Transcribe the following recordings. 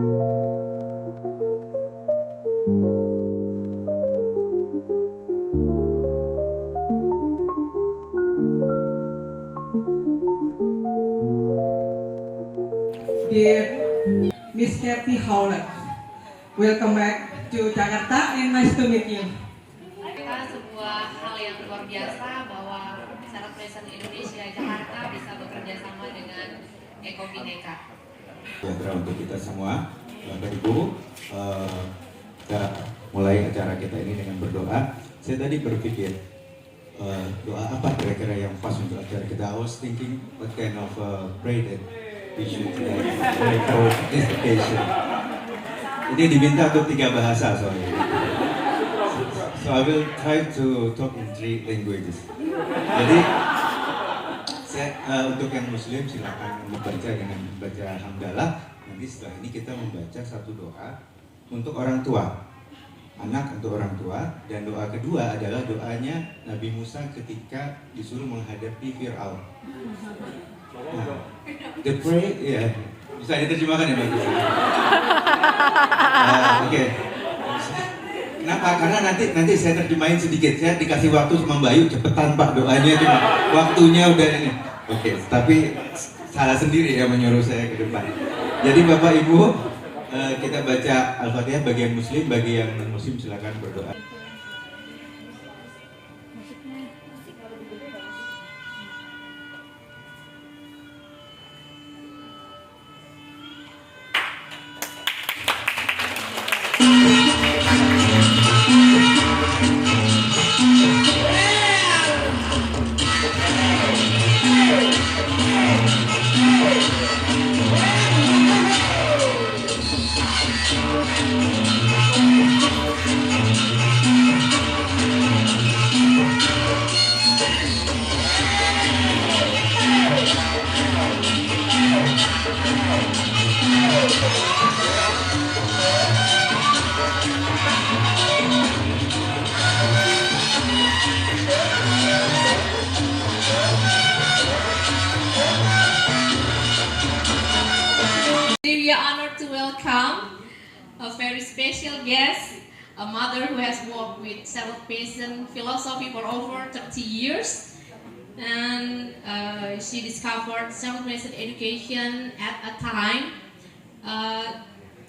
Dear Miss Hoeweler, welcome back to Jakarta and nice to meet you. Kita sebuah hal yang luar biasa bahwa Senat Presiden Indonesia Jakarta bisa bekerja sama dengan Eko Bineka. Sejahtera untuk kita semua, Bapak Ibu. Kita mulai acara kita ini dengan berdoa. Saya tadi berpikir doa apa kira-kira yang pas untuk acara kita. I was thinking what kind of prayer that we should pray for this occasion. Ini diminta untuk 3 bahasa soalnya. So I will try to talk in 3 languages. Jadi untuk yang Muslim silakan membaca dengan membaca hamdalah. Nanti setelah ini kita membaca satu doa untuk orang tua, anak untuk orang tua, dan doa kedua adalah doanya Nabi Musa ketika disuruh menghadapi Fir'aun. Nah, the pray, ya bisa diterjemahkan ya Mbak? Oke. Kenapa? Karena nanti saya terjemahin sedikit. Saya dikasih waktu sama Mbak Ayu, cepetan Pak doanya cuma waktunya udah ini. Oke, tapi salah sendiri ya menyuruh saya ke depan. Jadi Bapak Ibu, kita baca Al-Fatihah bagi yang Muslim, bagi yang non-Muslim silakan berdoa. We are honored to welcome a very special guest, a mother who has worked with self-paced philosophy for over 30 years, and she discovered self-paced education at a time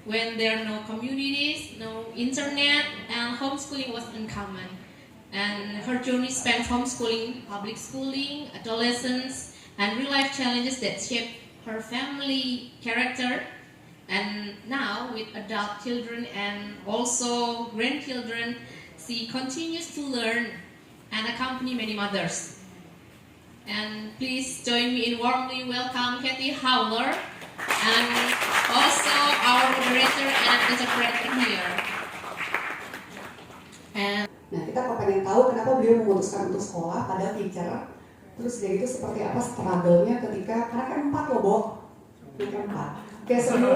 when there are no communities, no internet, and homeschooling was uncommon. And her journey spans homeschooling, public schooling, adolescence, and real-life challenges that shape her family character. And now, with adult children and also grandchildren, she continues to learn and accompany many mothers. And please join me in warmly welcome Hoeweler and also our moderator and interpreter here. And nah, kita pengen tahu kenapa beliau memutuskan untuk sekolah pada teacher. Terus dia itu seperti apa struggle-nya ketika, karena kan 4 loh, Bo. Kan 4. Okay, so we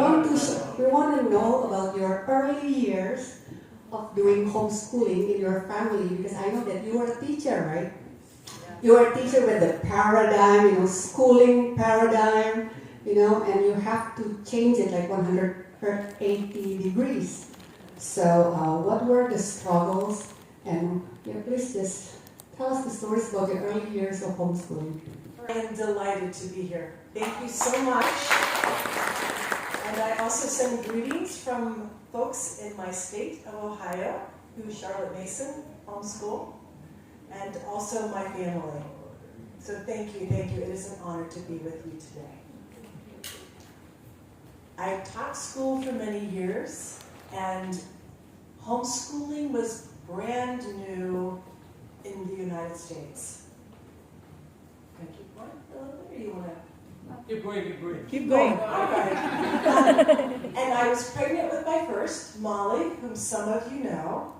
want to know about your early years of doing homeschooling in your family, because I know that you were a teacher, right? You were a teacher with the paradigm, schooling paradigm, and you have to change it like 180 degrees. So, what were the struggles? And please just tell us the stories about your early years of homeschooling. I am delighted to be here. Thank you so much. And I also send greetings from folks in my state of Ohio, who Charlotte Mason homeschool, and also my family. So thank you. It is an honor to be with you today. I taught school for many years, and homeschooling was brand new in the United States. Can I keep going a little bit, or you want to? Keep going. Keep going. Okay. And I was pregnant with my first, Molly, whom some of you know.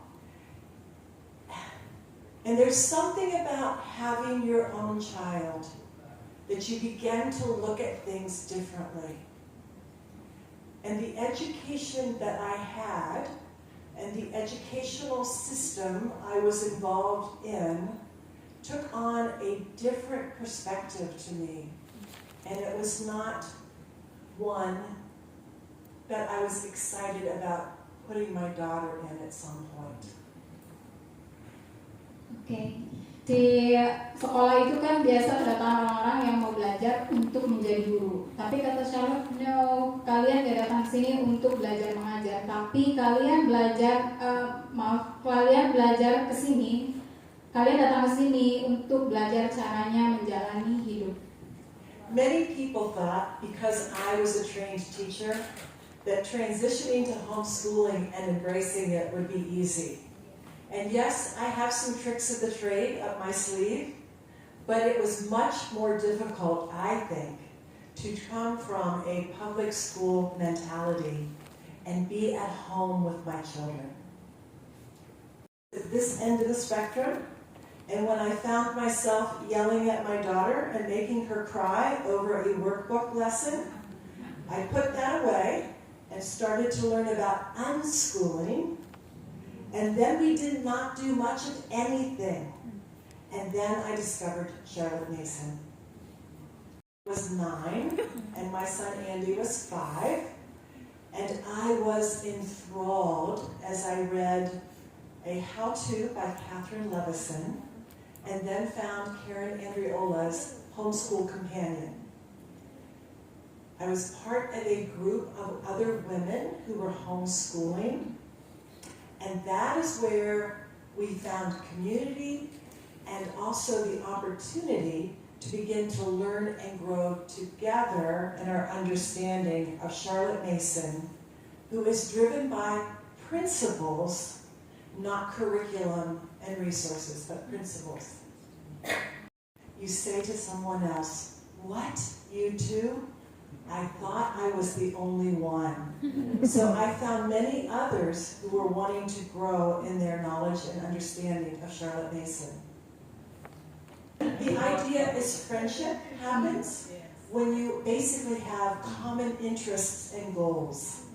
And there's something about having your own child that you begin to look at things differently. And the education that I had and the educational system I was involved in took on a different perspective to me. And it was not one that I was excited about putting my daughter in at some point. Oke, di sekolah itu kan biasa kedatangan orang-orang yang mau belajar untuk menjadi guru. Tapi kata Charlotte, no, kalian gak datang ke sini untuk belajar mengajar, tapi kalian belajar, kalian belajar ke sini, kalian datang ke sini untuk belajar caranya menjalani hidup. Many people thought, because I was a trained teacher, that transitioning to homeschooling and embracing it would be easy. And yes, I have some tricks of the trade up my sleeve, but it was much more difficult, I think, to come from a public school mentality and be at home with my children. At this end of the spectrum, and when I found myself yelling at my daughter and making her cry over a workbook lesson, I put that away and started to learn about unschooling. And then we did not do much of anything. And then I discovered Charlotte Mason. I was 9, and my son Andy was 5. And I was enthralled as I read a how-to by Catherine Levison, and then found Karen Andriola's Homeschool Companion. I was part of a group of other women who were homeschooling, and that is where we found community and also the opportunity to begin to learn and grow together in our understanding of Charlotte Mason, who is driven by principles, not curriculum and resources, but principles. You say to someone else, "What, you too? I thought I was the only one." So I found many others who were wanting to grow in their knowledge and understanding of Charlotte Mason. The idea is friendship happens when you basically have common interests and goals.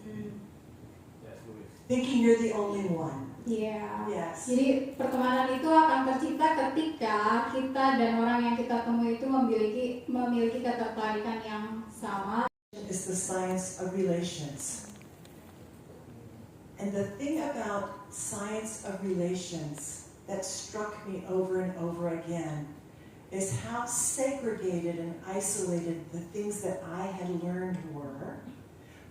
Thinking you're the only one. Iya. Yes. Jadi pertemanan itu akan tercipta ketika kita dan orang yang kita temui itu memiliki ketertarikan yang sama. Is the science of relations. And the thing about science of relations that struck me over and over again is how segregated and isolated the things that I had learned were,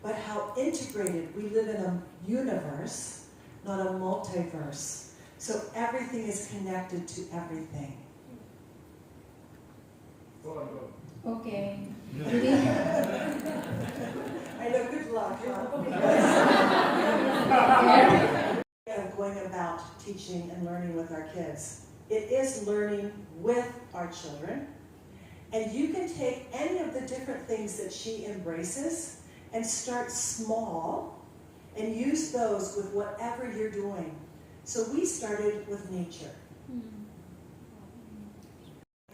but how integrated. We live in a universe, not a multiverse. So everything is connected to everything. Oke. Jadi I know, good luck. Going about teaching and learning with our kids. It is learning with our children. And you can take any of the different things that she embraces and start small and use those with whatever you're doing. So we started with nature.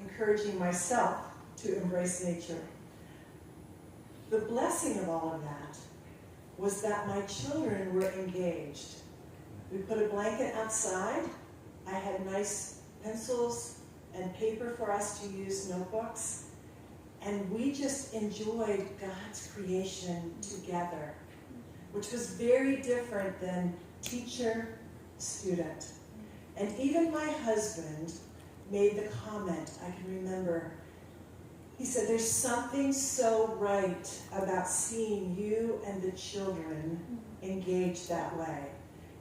Encouraging myself to embrace nature. The blessing of all of that was that my children were engaged. We put a blanket outside. I had nice pencils and paper for us to use, notebooks. And we just enjoyed God's creation together, which was very different than teacher-student. And even my husband made the comment, I can remember, he said, "There's something so right about seeing you and the children engaged that way."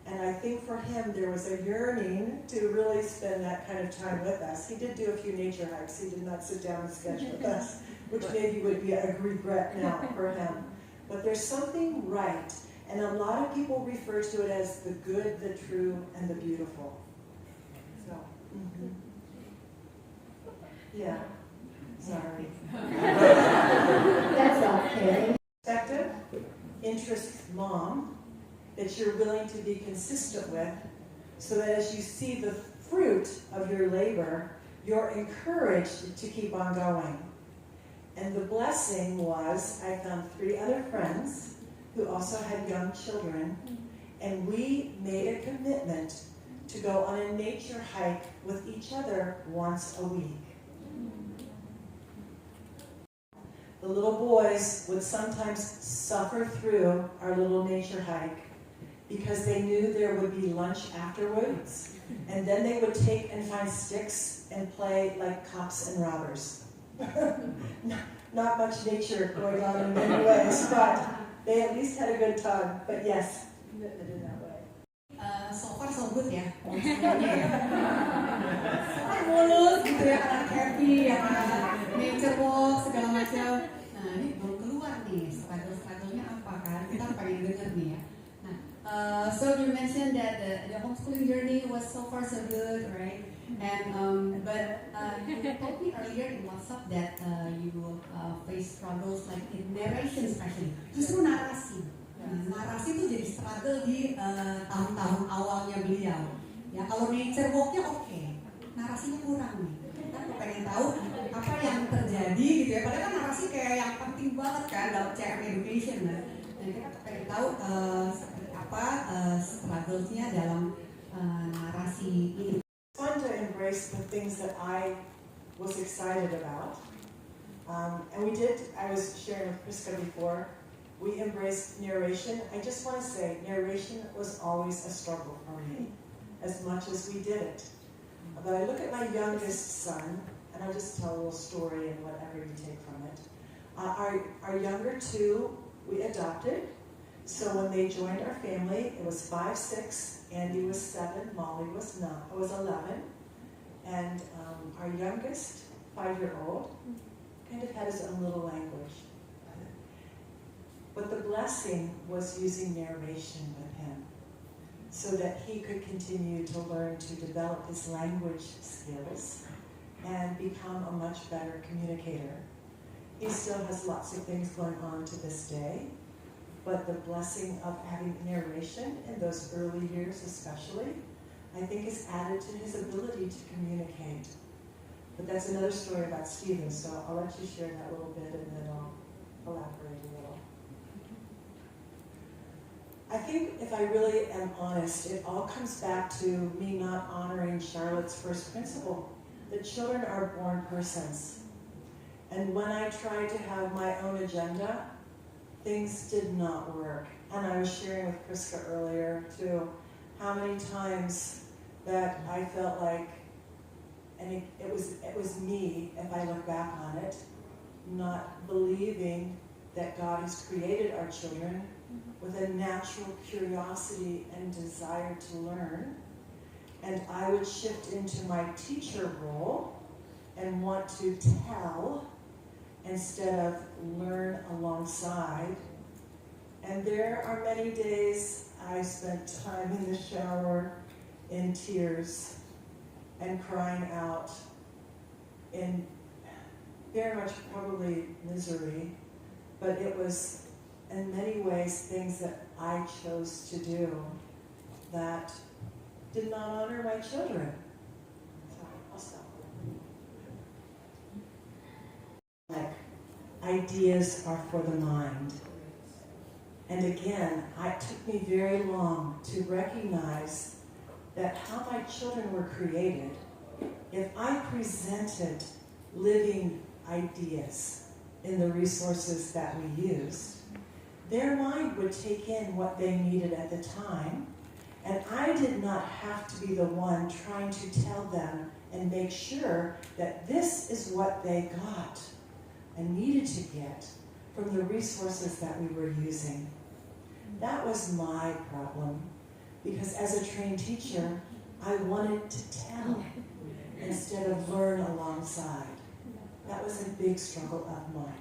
And I think for him, there was a yearning to really spend that kind of time with us. He did do a few nature hikes. He did not sit down and sketch with us, which maybe would be a regret now for him. But there's something right. And a lot of people refer to it as the good, the true, and the beautiful. So, yeah. Sorry. that's okay. Perspective, interest, mom, that you're willing to be consistent with, so that as you see the fruit of your labor, you're encouraged to keep on going. And the blessing was, I found 3 other friends who also had young children, and we made a commitment to go on a nature hike with each other once a week. the little boys would sometimes suffer through our little nature hike because they knew there would be lunch afterwards. And then they would take and find sticks and play like cops and robbers. Not much nature going on in many ways, but they at least had a good time. But yes, in that way. So far so good ya. Kan mulus gitu ya, anak happy ya kan, nature walk segala macam. Nah ini belum keluar nih struggle-strugglenya apa kan? Kita pengen denger nih ya. Nah, so you mentioned that the homeschooling journey was so far so good, right? And but you told me earlier in WhatsApp that you face struggles like in narration especially. Justru narasi. Narasi itu jadi struggle di tahun-tahun awalnya beliau. Ya kalau nature walk-nya oke, narasinya kurang nih. Kita pengen tahu apa yang terjadi gitu ya. Padahal kan narasi kayak yang penting banget kan dalam CM education kan. Dan kita pengen tahu seperti apa struggle-nya dalam narasi ini. It's fun to embrace the things that I was excited about. And we did, I was sharing with Priska before, we embraced narration. I just want to say, narration was always a struggle for me, as much as we did it. But I look at my youngest son, and I'll just tell a little story and whatever you take from it. Our younger two, we adopted. So when they joined our family, it was 5, 6, Andy was 7, Molly was 11. And our youngest, 5-year-old, kind of had his own little language. But the blessing was using narration with him so that he could continue to learn to develop his language skills and become a much better communicator. He still has lots of things going on to this day, but the blessing of having narration in those early years especially, I think is added to his ability to communicate. But that's another story about Stephen, so I'll let you share that a little bit and then I'll elaborate a little. I think if I really am honest, it all comes back to me not honoring Charlotte's first principle, that children are born persons. And when I tried to have my own agenda, things did not work. And I was sharing with Priska earlier too, how many times that I felt like, and it was me, if I look back on it, not believing that God has created our children with a natural curiosity and desire to learn. And I would shift into my teacher role and want to tell instead of learn alongside. And there are many days I spent time in the shower in tears and crying out in very much probably misery, but it was in many ways things that I chose to do that did not honor my children. So I'll stop. Like, ideas are for the mind. And again, it took me very long to recognize that how my children were created, if I presented living ideas in the resources that we used, their mind would take in what they needed at the time, and I did not have to be the one trying to tell them and make sure that this is what they got and needed to get from the resources that we were using. That was my problem, because as a trained teacher, I wanted to tell instead of learn alongside. That was a big struggle of mine.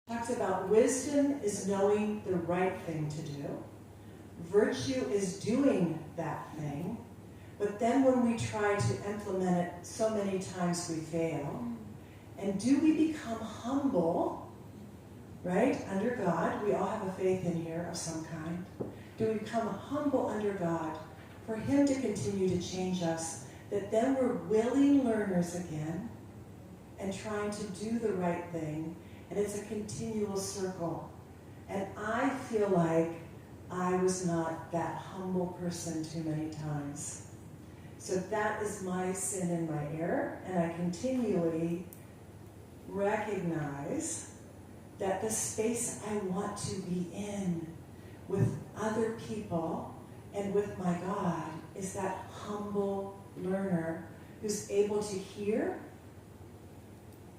Talks about wisdom is knowing the right thing to do. Virtue is doing that thing. But then when we try to implement it, so many times we fail. And do we become humble, right, under God? We all have a faith in here of some kind. Do we become humble under God for Him to continue to change us, that then we're willing learners again and trying to do the right thing? And it's a continual circle. And I feel like I was not that humble person too many times. So that is my sin and my error, and I continually recognize that the space I want to be in with other people and with my God is that humble learner who's able to hear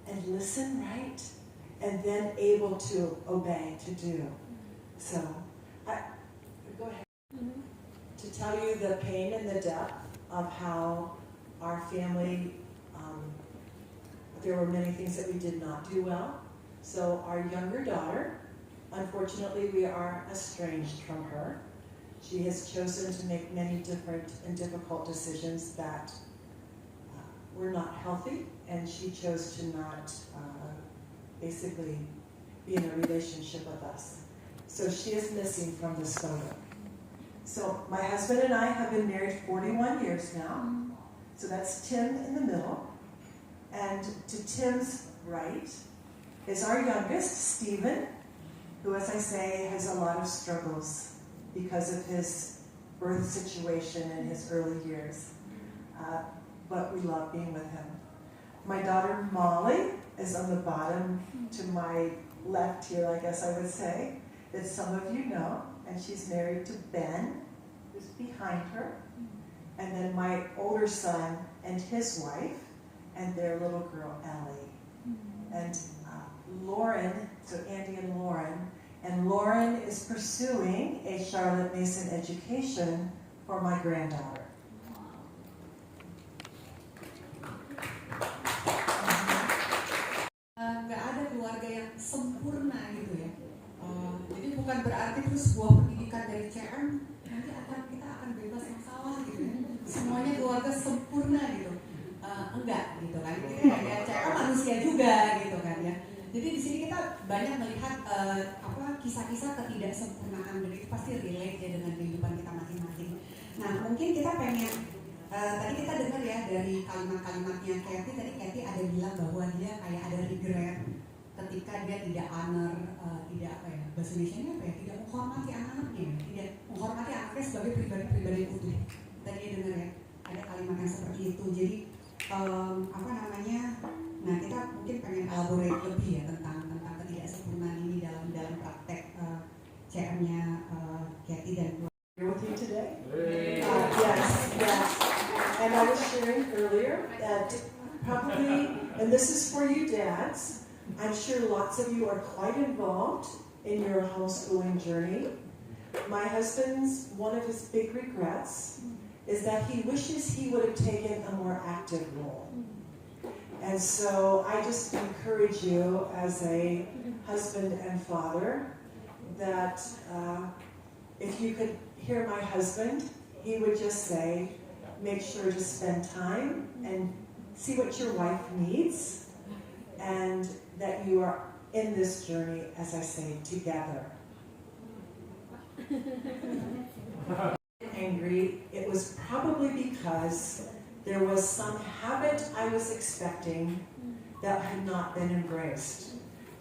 and listen, right? And then able to obey, to do. So, go ahead. To tell you the pain and the depth of how our family, there were many things that we did not do well. So our younger daughter, unfortunately, we are estranged from her. She has chosen to make many different and difficult decisions that were not healthy, and she chose to not basically be in a relationship with us. So she is missing from this photo. So my husband and I have been married 41 years now. So that's Tim in the middle. And to Tim's right is our youngest, Stephen, who, as I say, has a lot of struggles because of his birth situation in his early years. But we love being with him. My daughter, Molly, is on the bottom to my left here, I guess I would say, that some of you know, and she's married to Ben, who's behind her. And then my older son and his wife, and their little girl, Ellie. And Lauren, so Andy and Lauren is pursuing a Charlotte Mason education for my granddaughter. Nggak ada keluarga yang sempurna gitu ya. Jadi bukan berarti terus sebuah pendidikan dari CM nanti kita akan bebas masalah gitu ya. Semuanya keluarga sempurna gitu. Enggak gitu kan. Ya CM manusia juga gitu kan ya. Jadi di sini kita banyak melihat kisah-kisah ketidaksempurnaan, dan itu pasti relate ya dengan kehidupan kita masing-masing. Nah mungkin kita pengen tadi kita dengar ya dari kalimat-kalimatnya Kathy, tadi Kathy ada bilang bahwa dia kayak ada regret ketika dia tidak honor, tidak bahasa Indonesia-nya tidak menghormati anak-anaknya, tidak menghormati anaknya sebagai pribadi-pribadi utuh. Tadi dia dengar ya, ada kalimat yang seperti itu. Jadi nah kita mungkin pengen elaborate lebih ya tentang ketidaksempurnaan ini dalam praktek CM-nya Kathy dan Here with you today? Yes. And I was sharing earlier that probably, and this is for you dads, I'm sure lots of you are quite involved in your homeschooling journey. My husband's, one of his big regrets is that he wishes he would have taken a more active role. And so I just encourage you as a husband and father that if you could hear my husband, he would just say, make sure to spend time and see what your wife needs, and that you are in this journey, as I say, together. Angry, it was probably because there was some habit I was expecting that had not been embraced.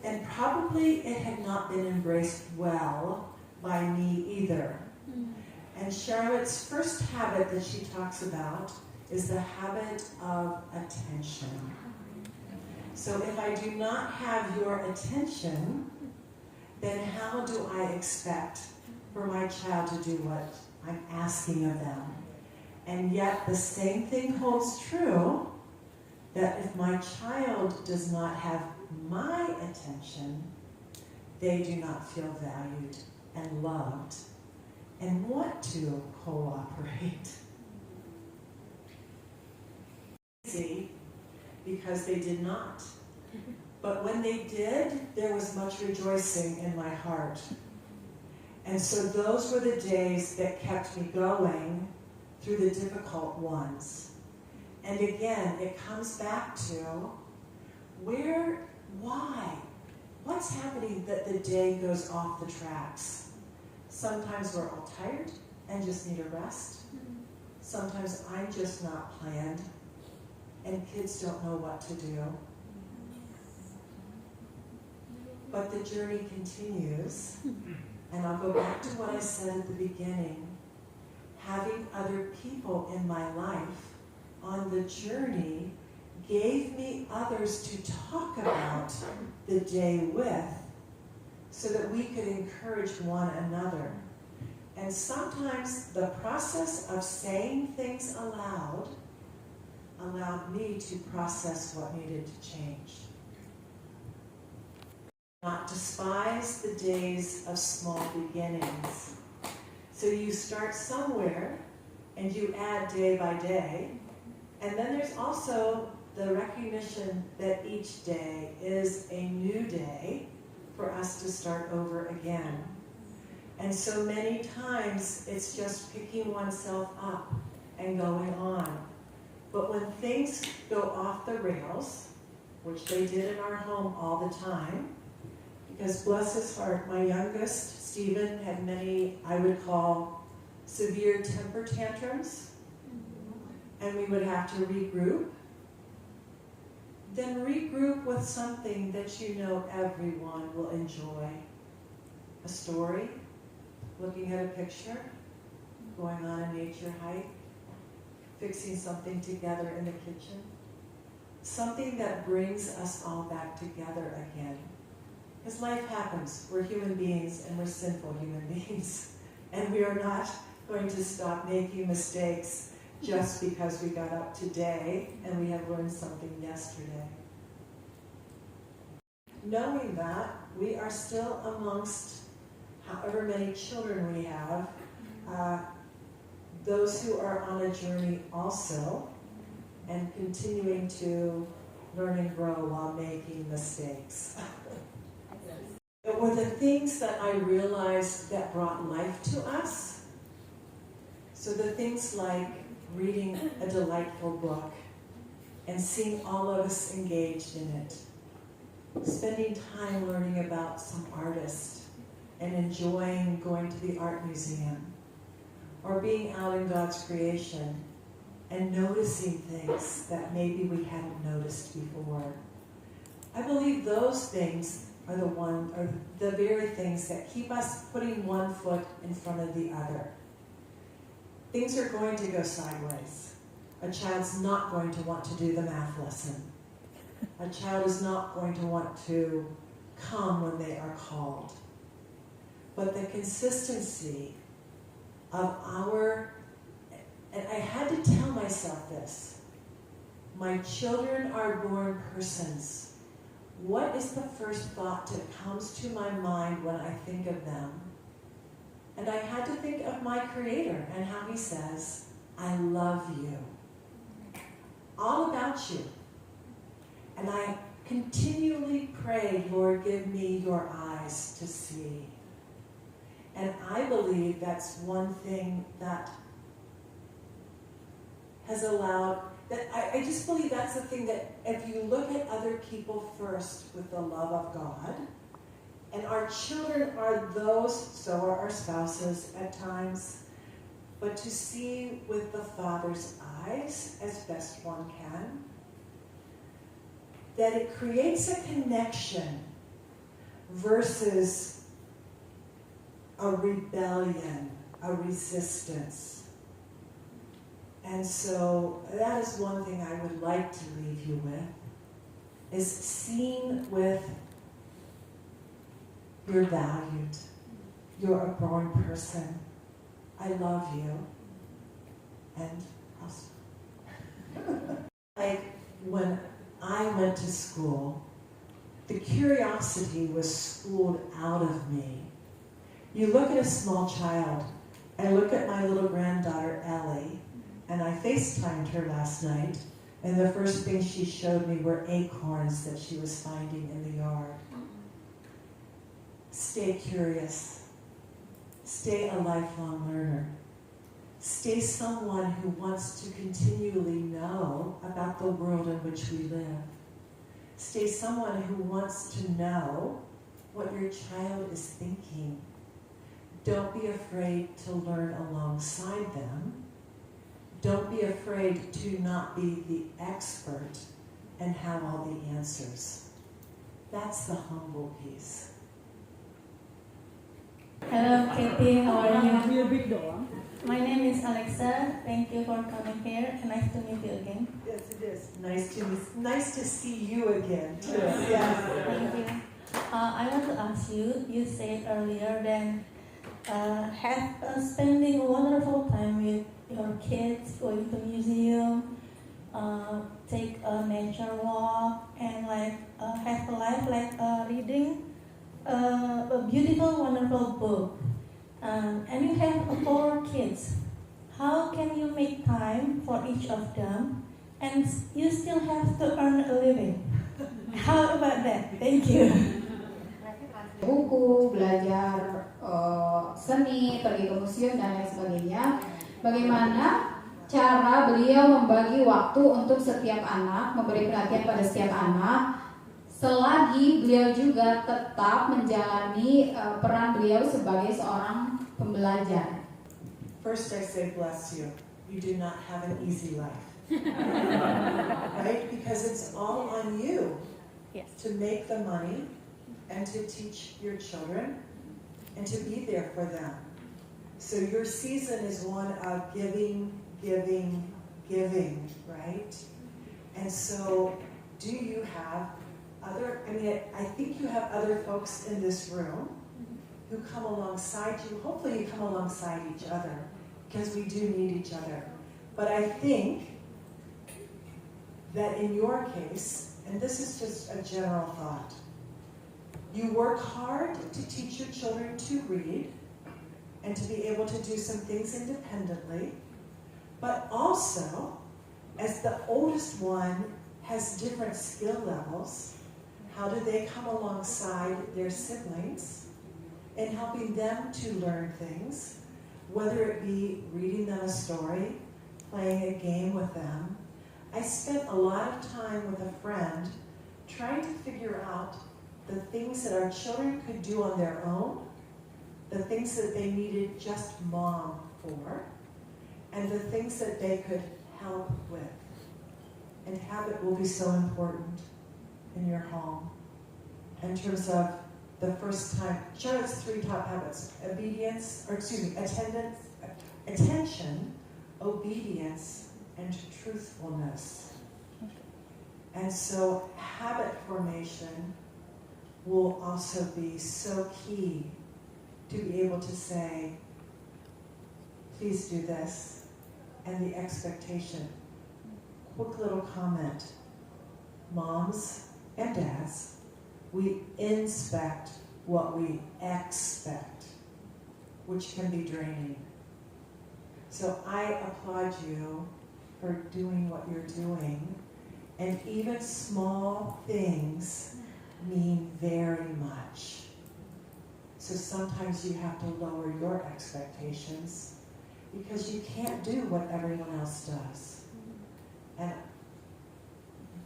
And probably it had not been embraced well by me either. And Charlotte's first habit that she talks about is the habit of attention. So if I do not have your attention, then how do I expect for my child to do what I'm asking of them? And yet the same thing holds true, that if my child does not have my attention, they do not feel valued and loved and want to cooperate. See, because they did not. But when they did, there was much rejoicing in my heart. And so those were the days that kept me going through the difficult ones. And again, it comes back to why? What's happening that the day goes off the tracks? Sometimes we're all tired and just need a rest. Sometimes I'm just not planned and kids don't know what to do. But the journey continues, and I'll go back to what I said at the beginning. Having other people in my life on the journey gave me others to talk about the day with so that we could encourage one another. And sometimes the process of saying things aloud allowed me to process what needed to change. Not despise the days of small beginnings. So you start somewhere and you add day by day. And then there's also the recognition that each day is a new day for us to start over again. And so many times it's just picking oneself up and going on. But when things go off the rails, which they did in our home all the time, because bless his heart, my youngest, Stephen, had many, I would call, severe temper tantrums, and we would have to regroup. Then regroup with something that you know everyone will enjoy. A story, looking at a picture, going on a nature hike, fixing something together in the kitchen. Something that brings us all back together again. Because life happens. We're human beings and we're sinful human beings. And we are not going to stop making mistakes just because we got up today and we have learned something yesterday. Knowing that, we are still amongst however many children we have, those who are on a journey also, and continuing to learn and grow while making mistakes. It were the things that I realized that brought life to us. So the things like reading a delightful book and seeing all of us engaged in it. Spending time learning about some artist and enjoying going to the art museum. Or being out in God's creation and noticing things that maybe we hadn't noticed before. I believe those things are the very things that keep us putting one foot in front of the other. Things are going to go sideways. A child's not going to want to do the math lesson. A child is not going to want to come when they are called. But the consistency of and I had to tell myself this, my children are born persons. What is the first thought that comes to my mind when I think of them? And I had to think of my Creator and how He says, I love you. All about you. And I continually prayed, Lord, give me your eyes to see. And I believe that's one thing that has allowed, that I just believe that's the thing that if you look at other people first with the love of God, and our children are those, so are our spouses at times, but to see with the Father's eyes as best one can, that it creates a connection versus a rebellion, a resistance. And so that is one thing I would like to leave you with, is seen with you're valued. You're a born person. I love you. And I'll stop. Like when I went to school, the curiosity was schooled out of me. You look at a small child. I look at my little granddaughter, Ellie, and I FaceTimed her last night, and the first thing she showed me were acorns that she was finding in the yard. Stay curious. Stay a lifelong learner. Stay someone who wants to continually know about the world in which we live. Stay someone who wants to know what your child is thinking. Don't be afraid to learn alongside them. Don't be afraid to not be the expert and have all the answers. That's the humble piece. Hello, Katie. How are you? My name is is Alexa. Thank you for coming here and nice to meet you again. Yes, it is. Nice to see you again, too. Yes. Thank you. I want to ask you, you said earlier that spending wonderful time with your kids, going to museum, take a nature walk, and have a life like reading a beautiful, wonderful book. And you have 4 kids. How can you make time for each of them, and you still have to earn a living? How about that? Thank you. Buku, belajar seni, pergi ke museum dan lain sebagainya. Bagaimana cara beliau membagi waktu untuk setiap anak, memberi perhatian pada setiap anak, selagi beliau juga tetap menjalani peran beliau sebagai seorang pembelajar. First I say bless you. You do not have an easy life. Right? Because it's all on you to make the money and to teach your children and to be there for them. So your season is one of giving, right? And so do you have I think you have other folks in this room who come alongside you. Hopefully you come alongside each other, because we do need each other. But I think that in your case, and this is just a general thought, you work hard to teach your children to read and to be able to do some things independently, but also, as the oldest one has different skill levels, how do they come alongside their siblings in helping them to learn things, whether it be reading them a story, playing a game with them. I spent a lot of time with a friend trying to figure out the things that our children could do on their own, the things that they needed just mom for, and the things that they could help with. And habit will be so important in your home in terms of the first time. Charlotte's 3 top habits: attention, obedience, and truthfulness. And so habit formation will also be so key to be able to say, please do this, and the expectation. Quick little comment. Moms and dads, we inspect what we expect, which can be draining. So I applaud you for doing what you're doing, and even small things mean very much. So sometimes you have to lower your expectations because you can't do what everyone else does. And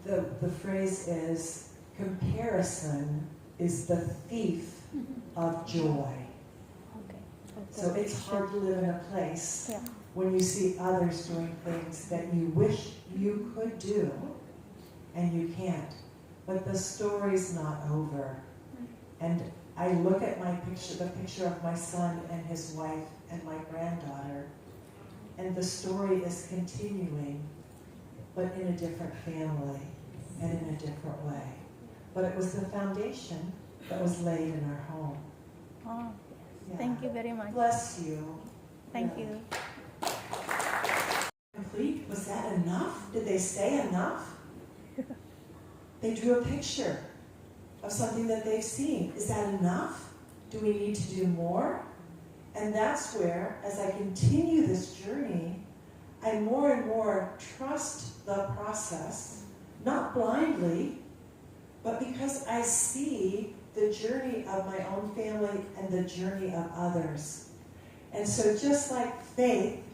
the phrase is, comparison is the thief of joy. So it's hard to live in a place when you see others doing things that you wish you could do and you can't. But the story's not over. And I look at the picture of my son and his wife and my granddaughter, and the story is continuing, but in a different family and in a different way. But it was the foundation that was laid in our home. Oh, Yeah. thank you very much. Bless you. Thank Yeah. you. Complete? Was that enough? Did they say enough? They drew a picture of something that they've seen. Is that enough? Do we need to do more? And that's where, as I continue this journey, I more and more trust the process, not blindly, but because I see the journey of my own family and the journey of others. And so just like faith,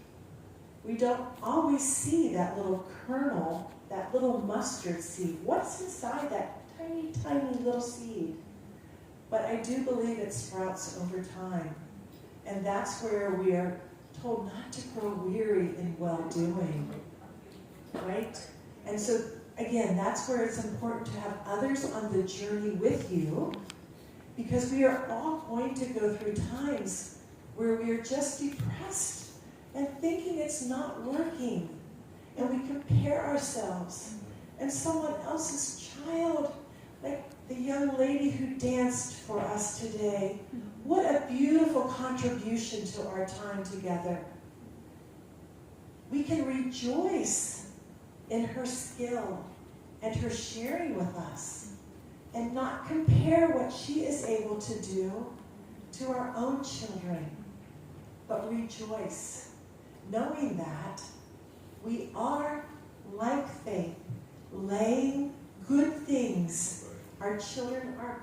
we don't always see that little kernel, that little mustard seed. What's inside that tiny, tiny little seed? But I do believe it sprouts over time. And that's where we are told not to grow weary in well-doing, right? And so, again, that's where it's important to have others on the journey with you, because we are all going to go through times where we are just depressed and thinking it's not working. And we compare ourselves and someone else's child, like the young lady who danced for us today. What a beautiful contribution to our time together. We can rejoice in her skill and her sharing with us and not compare what she is able to do to our own children, but rejoice, knowing that we are, like Faith, laying good things. Our children are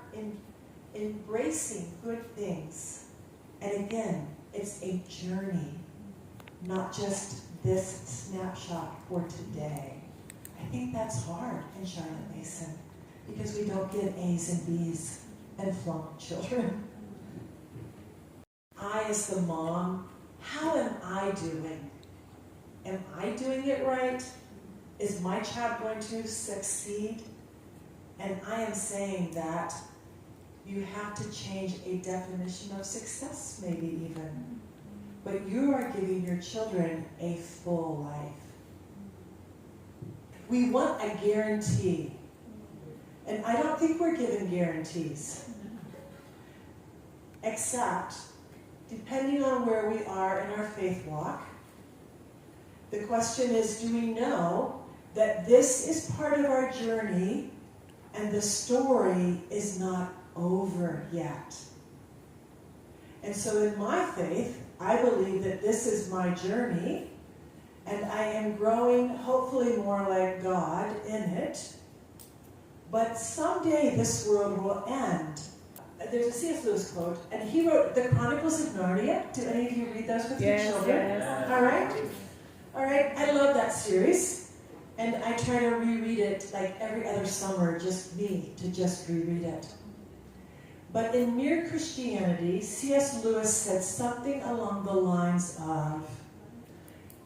embracing good things. And again, it's a journey, not just this snapshot for today. I think that's hard in Charlotte Mason because we don't give A's and B's and flunk children. I, as the mom, how am I doing? Am I doing it right? Is my child going to succeed? And I am saying that you have to change a definition of success, maybe even. But you are giving your children a full life. We want a guarantee. And I don't think we're given guarantees. Except, depending on where we are in our faith walk, the question is, do we know that this is part of our journey and the story is not over yet? And so in my faith, I believe that this is my journey and I am growing hopefully more like God in it. But someday this world will end. There's a C.S. Lewis quote, and he wrote The Chronicles of Narnia. Do any of you read those with your children? Yes. All right. All right. I love that series. And I try to reread it like every other summer, just me, to just reread it. But in Mere Christianity, C.S. Lewis said something along the lines of,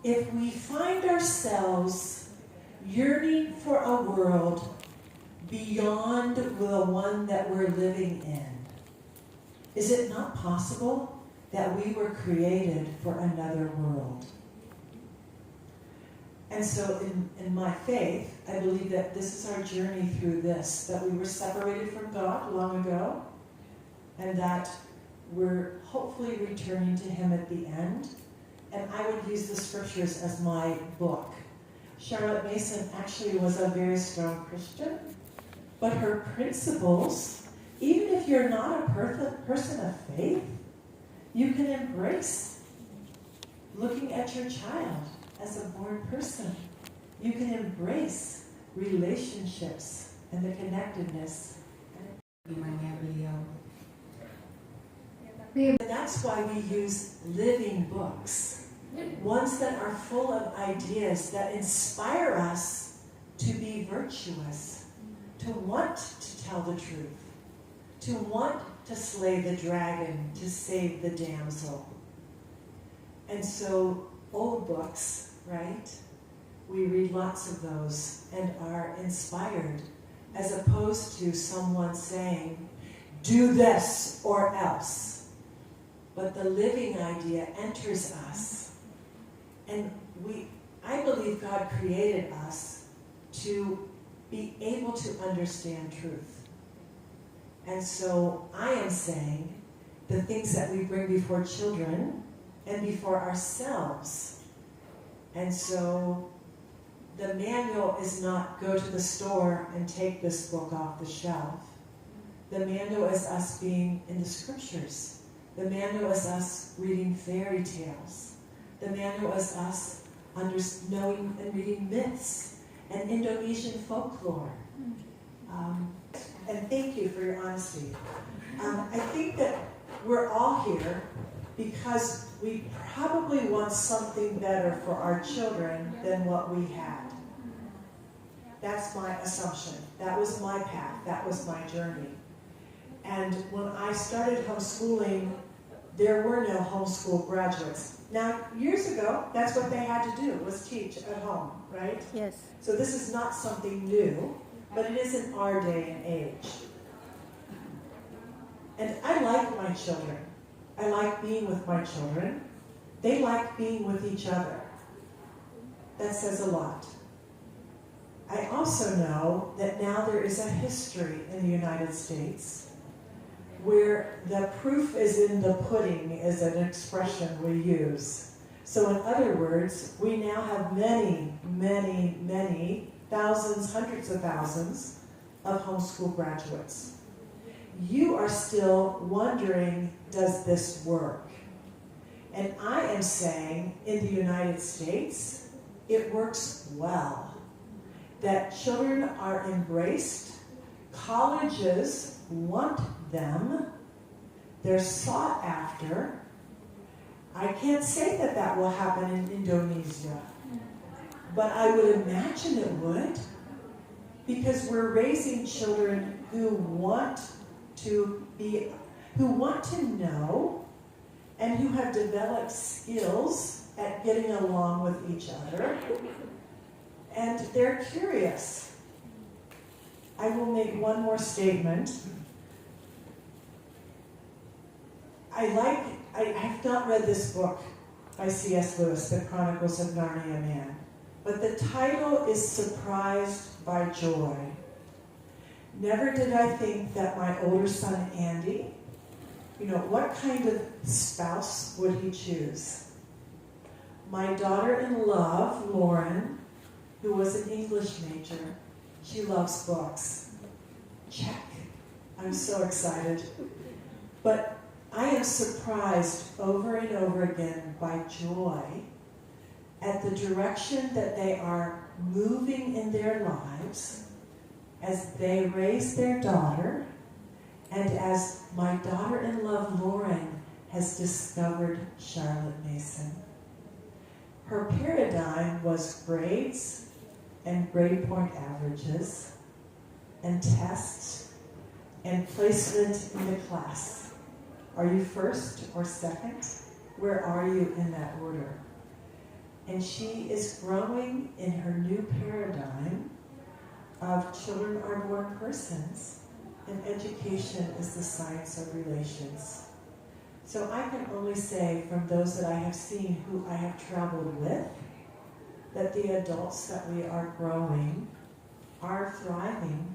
if we find ourselves yearning for a world beyond the one that we're living in, is it not possible that we were created for another world? And so in my faith, I believe that this is our journey through this, that we were separated from God long ago, and that we're hopefully returning to Him at the end. And I would use the scriptures as my book. Charlotte Mason actually was a very strong Christian, but her principles, even if you're not a person of faith, you can embrace looking at your child as a born person. You can embrace relationships and the connectedness. And that's why we use living books, ones that are full of ideas that inspire us to be virtuous, to want to tell the truth, to want to slay the dragon, to save the damsel. And so old books, right? We read lots of those and are inspired, as opposed to someone saying, do this or else. But the living idea enters us. And I believe God created us to be able to understand truth. And so I am saying the things that we bring before children and before ourselves. And so the manual is not go to the store and take this book off the shelf. The manual is us being in the scriptures. The manual is us reading fairy tales. The manual is us knowing and reading myths and Indonesian folklore. And thank you for your honesty. I think that we're all here because we probably want something better for our children than what we had. That's my assumption. That was my path. That was my journey. And when I started homeschooling, there were no homeschool graduates. Now, years ago, that's what they had to do, was teach at home, right? Yes. So this is not something new, but it is in our day and age. And I like my children. I like being with my children. They like being with each other. That says a lot. I also know that now there is a history in the United States where the proof is in the pudding is an expression we use. So in other words, we now have many, many, many thousands, hundreds of thousands of homeschool graduates. You are still wondering, does this work? And I am saying, in the United States, it works well. That children are embraced, colleges want them, they're sought after. I can't say that that will happen in Indonesia, but I would imagine it would, because we're raising children who want to know and who have developed skills at getting along with each other, and they're curious. I will make one more statement. I have not read this book by C.S. Lewis, The Chronicles of Narnia Man, but the title is Surprised by Joy. Never did I think that my older son, Andy, what kind of spouse would he choose? My daughter-in-law, Lauren, who was an English major, she loves books. Check. I'm so excited. But I am surprised over and over again by Joy at the direction that they are moving in their lives as they raise their daughter, and as my daughter-in-law Lauren has discovered Charlotte Mason. Her paradigm was grades and grade point averages and tests and placement in the class. Are you first or second? Where are you in that order? And she is growing in her new paradigm of children are born persons, and education is the science of relations. So I can only say from those that I have seen who I have traveled with, that the adults that we are growing are thriving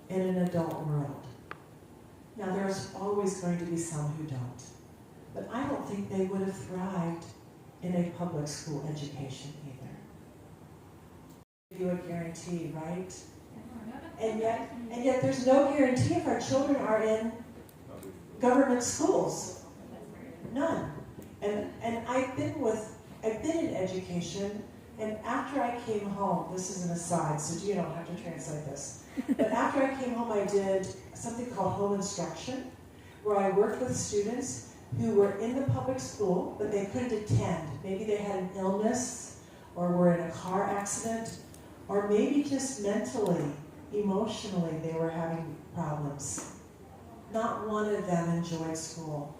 in an adult world. Now there's always going to be some who don't, but I don't think they would have thrived in a public school education either. Give you a guarantee, right? And yet there's no guarantee if our children are in government schools. None. And I've been in education, and after I came home, this is an aside, so you don't have to translate this. But after I came home, I did something called home instruction, where I worked with students who were in the public school, but they couldn't attend. Maybe they had an illness, or were in a car accident, or maybe just mentally, emotionally, they were having problems. Not one of them enjoyed school.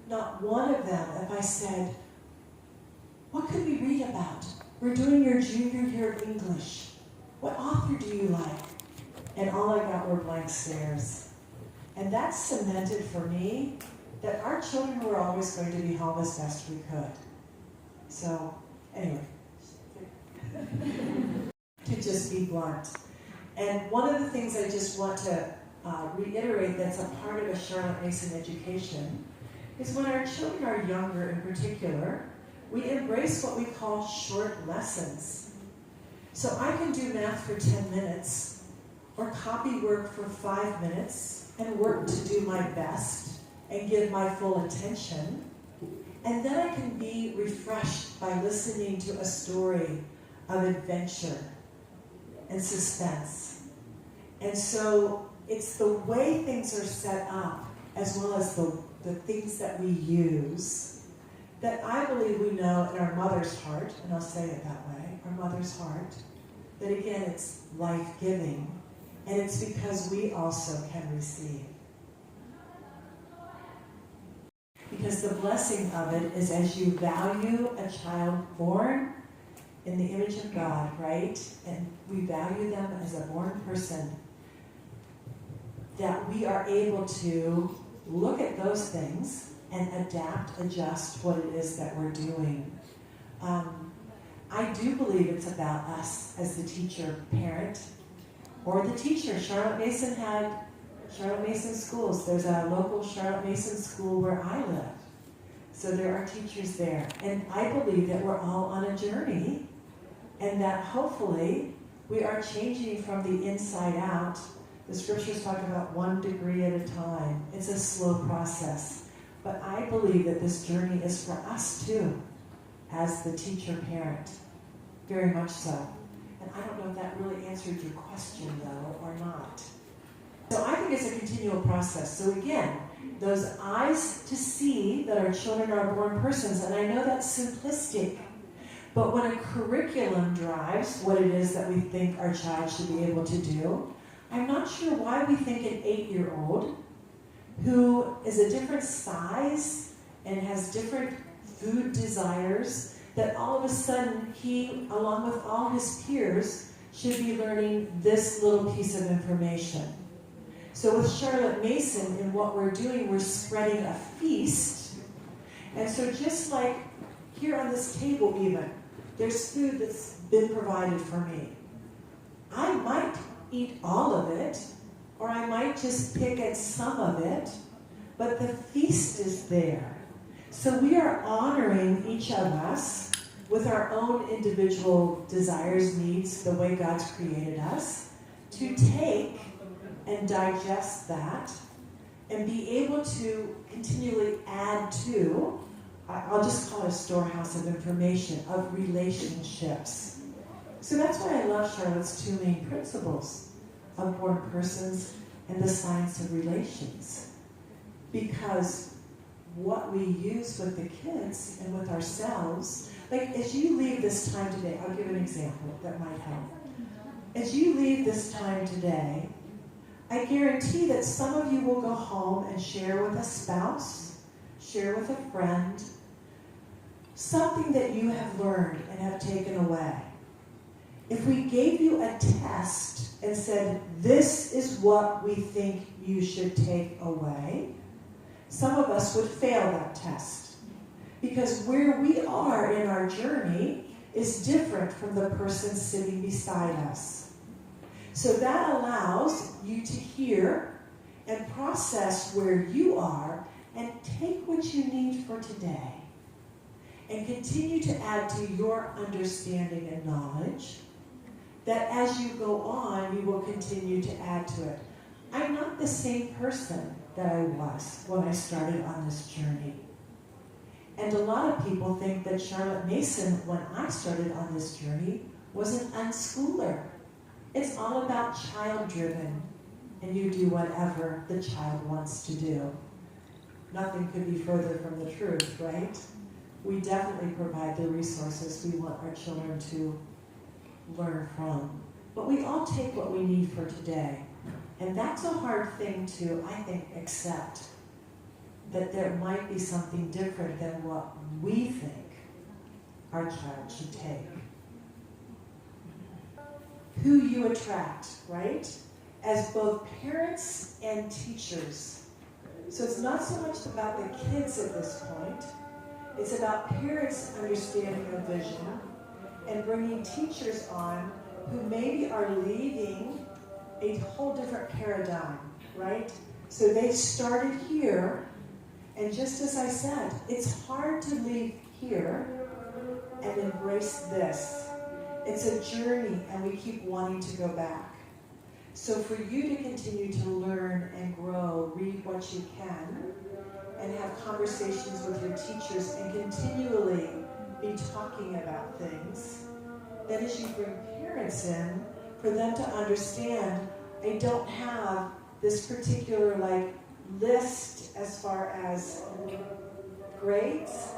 Not one of them, if I said, what could we read about? We're doing your junior year of English. What author do you like? And all I got were blank stares. And that cemented for me that our children were always going to be home as best we could. So, anyway. To just be blunt. And one of the things I just want to reiterate that's a part of a Charlotte Mason education is when our children are younger in particular, we embrace what we call short lessons. So I can do math for 10 minutes, or copy work for 5 minutes, and work to do my best and give my full attention. And then I can be refreshed by listening to a story of adventure and suspense. And so it's the way things are set up, as well as the things that we use, that I believe we know in our mother's heart, and I'll say it that way, our mother's heart, that again, it's life-giving, and it's because we also can receive. Because the blessing of it is as you value a child born in the image of God, right? And we value them as a born person, that we are able to look at those things and adapt, adjust what it is that we're doing. I do believe it's about us as the teacher, parent, or the teacher. Charlotte Mason had Charlotte Mason schools. There's a local Charlotte Mason school where I live. So there are teachers there. And I believe that we're all on a journey and that hopefully we are changing from the inside out. The scriptures talk about 1 degree at a time. It's a slow process. But I believe that this journey is for us too, as the teacher parent. Very much so. And I don't know if that really answered your question though, or not. So I think it's a continual process. So again, those eyes to see that our children are born persons, and I know that's simplistic, but when a curriculum drives what it is that we think our child should be able to do, I'm not sure why we think an 8-year-old who is a different size and has different food desires, that all of a sudden he, along with all his peers, should be learning this little piece of information. So with Charlotte Mason, in what we're doing, we're spreading a feast. And so just like here on this table even, there's food that's been provided for me. I might eat all of it, or I might just pick at some of it, but the feast is there. So we are honoring each of us with our own individual desires, needs, the way God's created us, to take and digest that and be able to continually add to, I'll just call it a storehouse of information, of relationships. So that's why I love Charlotte's 2 main principles of born persons and the science of relations. Because what we use with the kids and with ourselves, like as you leave this time today, I'll give an example that might help. As you leave this time today, I guarantee that some of you will go home and share with a spouse, share with a friend, something that you have learned and have taken away. If we gave you a test and said, this is what we think you should take away, some of us would fail that test. Because where we are in our journey is different from the person sitting beside us. So that allows you to hear and process where you are and take what you need for today and continue to add to your understanding and knowledge, that as you go on, you will continue to add to it. I'm not the same person that I was when I started on this journey. And a lot of people think that Charlotte Mason, when I started on this journey, was an unschooler. It's all about child-driven, and you do whatever the child wants to do. Nothing could be further from the truth, right? We definitely provide the resources we want our children to learn from. But we all take what we need for today. And that's a hard thing to, I think, accept. That there might be something different than what we think our child should take. Who you attract, right? As both parents and teachers. So it's not so much about the kids at this point. It's about parents understanding a vision and bringing teachers on who maybe are leading a whole different paradigm, right? So they started here, and just as I said, it's hard to leave here and embrace this. It's a journey, and we keep wanting to go back. So for you to continue to learn and grow, read what you can, and have conversations with your teachers and continually be talking about things, then as you bring parents in, for them to understand, I don't have this particular list as far as grades,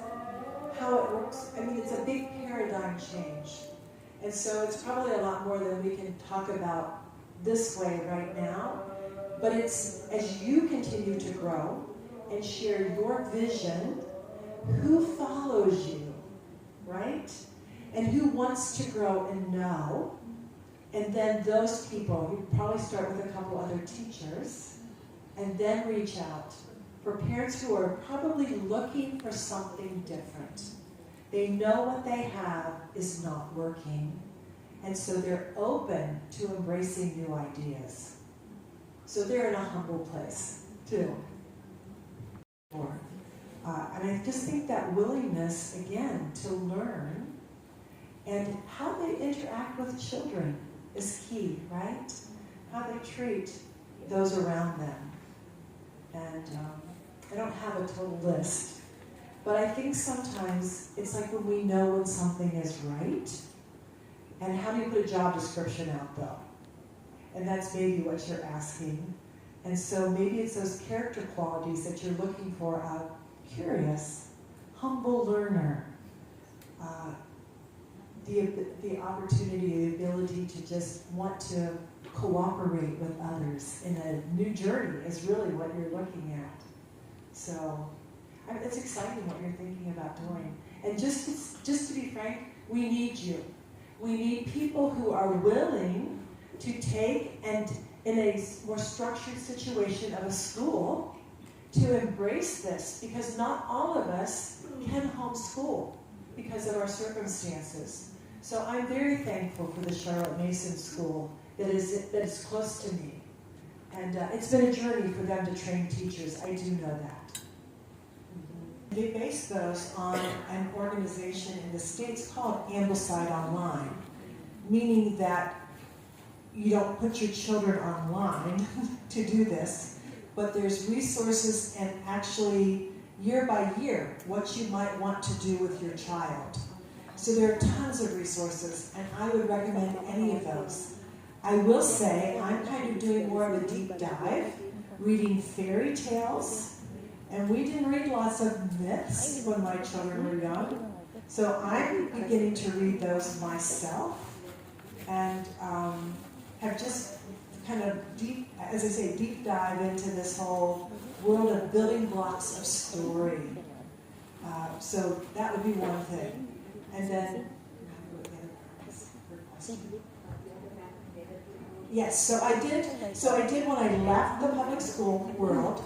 how it works. I mean, it's a big paradigm change. And so it's probably a lot more than we can talk about this way right now. But it's as you continue to grow and share your vision, who follows you, right? And who wants to grow and know. And then those people, you probably start with a couple other teachers, and then reach out for parents who are probably looking for something different. They know what they have is not working, and so they're open to embracing new ideas. So they're in a humble place, too. And I just think that willingness, again, to learn and how they interact with children is key, right? How they treat those around them. And I don't have a total list, but I think sometimes it's like when we know when something is right, and how do you put a job description out though? And that's maybe what you're asking. And so maybe it's those character qualities that you're looking for, a curious, humble learner, the opportunity, the ability to just want to cooperate with others in a new journey is really what you're looking at. So it's exciting what you're thinking about doing. And just to be frank, we need you. We need people who are willing to take and in a more structured situation of a school to embrace this, because not all of us can homeschool because of our circumstances. So I'm very thankful for the Charlotte Mason School that is close to me. And it's been a journey for them to train teachers. I do know that. They base those on an organization in the States called Ambleside Online, meaning that you don't put your children online to do this, but there's resources and actually year by year what you might want to do with your child. So there are tons of resources, and I would recommend any of those. I will say I'm kind of doing more of a deep dive, reading fairy tales, and we didn't read lots of myths when my children were young. So I'm beginning to read those myself, and have just kind of deep dive into this whole world of building blocks of story. So that would be one thing. And then, yes, so I did when I left the public school world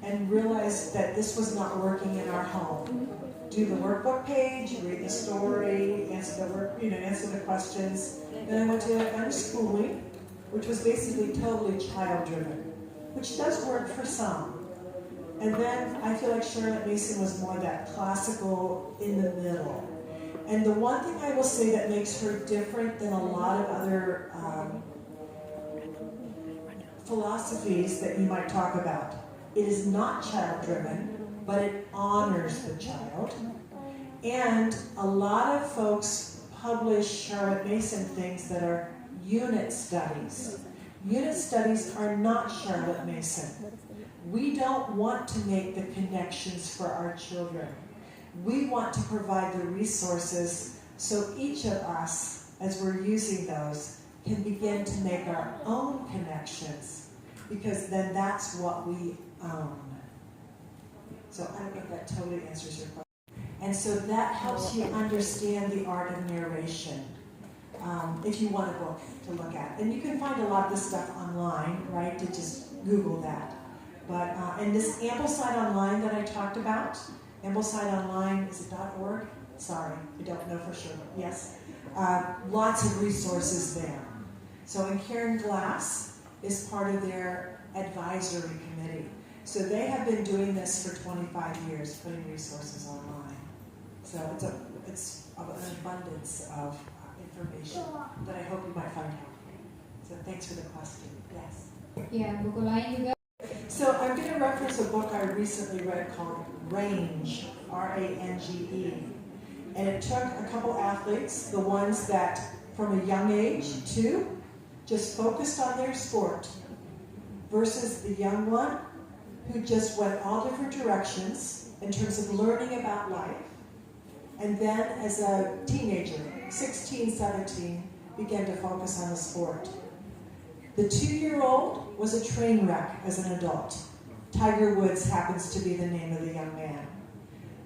and realized that this was not working in our home. Do the workbook page, read the story, answer the questions. Then I went to unschooling, which was basically totally child-driven, which does work for some. And then I feel like Charlotte Mason was more that classical in the middle. And the one thing I will say that makes her different than a lot of other philosophies that you might talk about, it is not child-driven, but it honors the child. And a lot of folks publish Charlotte Mason things that are unit studies. Unit studies are not Charlotte Mason. We don't want to make the connections for our children. We want to provide the resources so each of us, as we're using those, can begin to make our own connections, because then that's what we own. So I don't know if that totally answers your question. And so that helps you understand the art of narration, if you want a book to look at. And you can find a lot of this stuff online, right? To just Google that. But and this Ambleside Online that I talked about, Ambleside Online, is it .org? Sorry, I don't know for sure. Yes, lots of resources there. So, and Karen Glass is part of their advisory committee. So they have been doing this for 25 years, putting resources online. So it's an abundance of information that I hope you might find helpful. So thanks for the question. Yes. Ya, buku lain juga. So I'm going to reference a book I recently read called Range, R-A-N-G-E. And it took a couple athletes, the ones that from a young age too, just focused on their sport, versus the young one who just went all different directions in terms of learning about life. And then as a teenager, 16, 17, began to focus on the sport. The 2-year-old was a train wreck as an adult. Tiger Woods happens to be the name of the young man.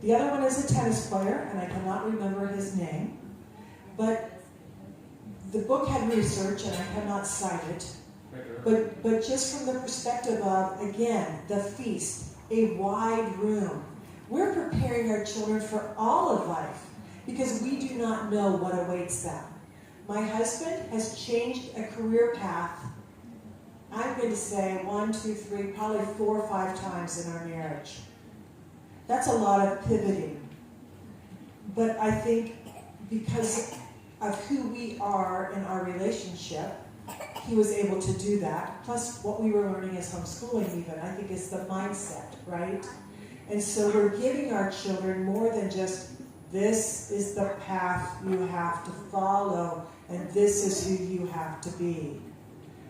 The other one is a tennis player, and I cannot remember his name. But the book had research, and I cannot cite it. But just from the perspective of, again, the feast, a wide room. We're preparing our children for all of life because we do not know what awaits them. My husband has changed a career path, I'm going to say 1, 2, 3, probably 4 or 5 times in our marriage. That's a lot of pivoting. But I think because of who we are in our relationship, he was able to do that. Plus what we were learning as homeschooling even, I think is the mindset, right? And so we're giving our children more than just, this is the path you have to follow, and this is who you have to be.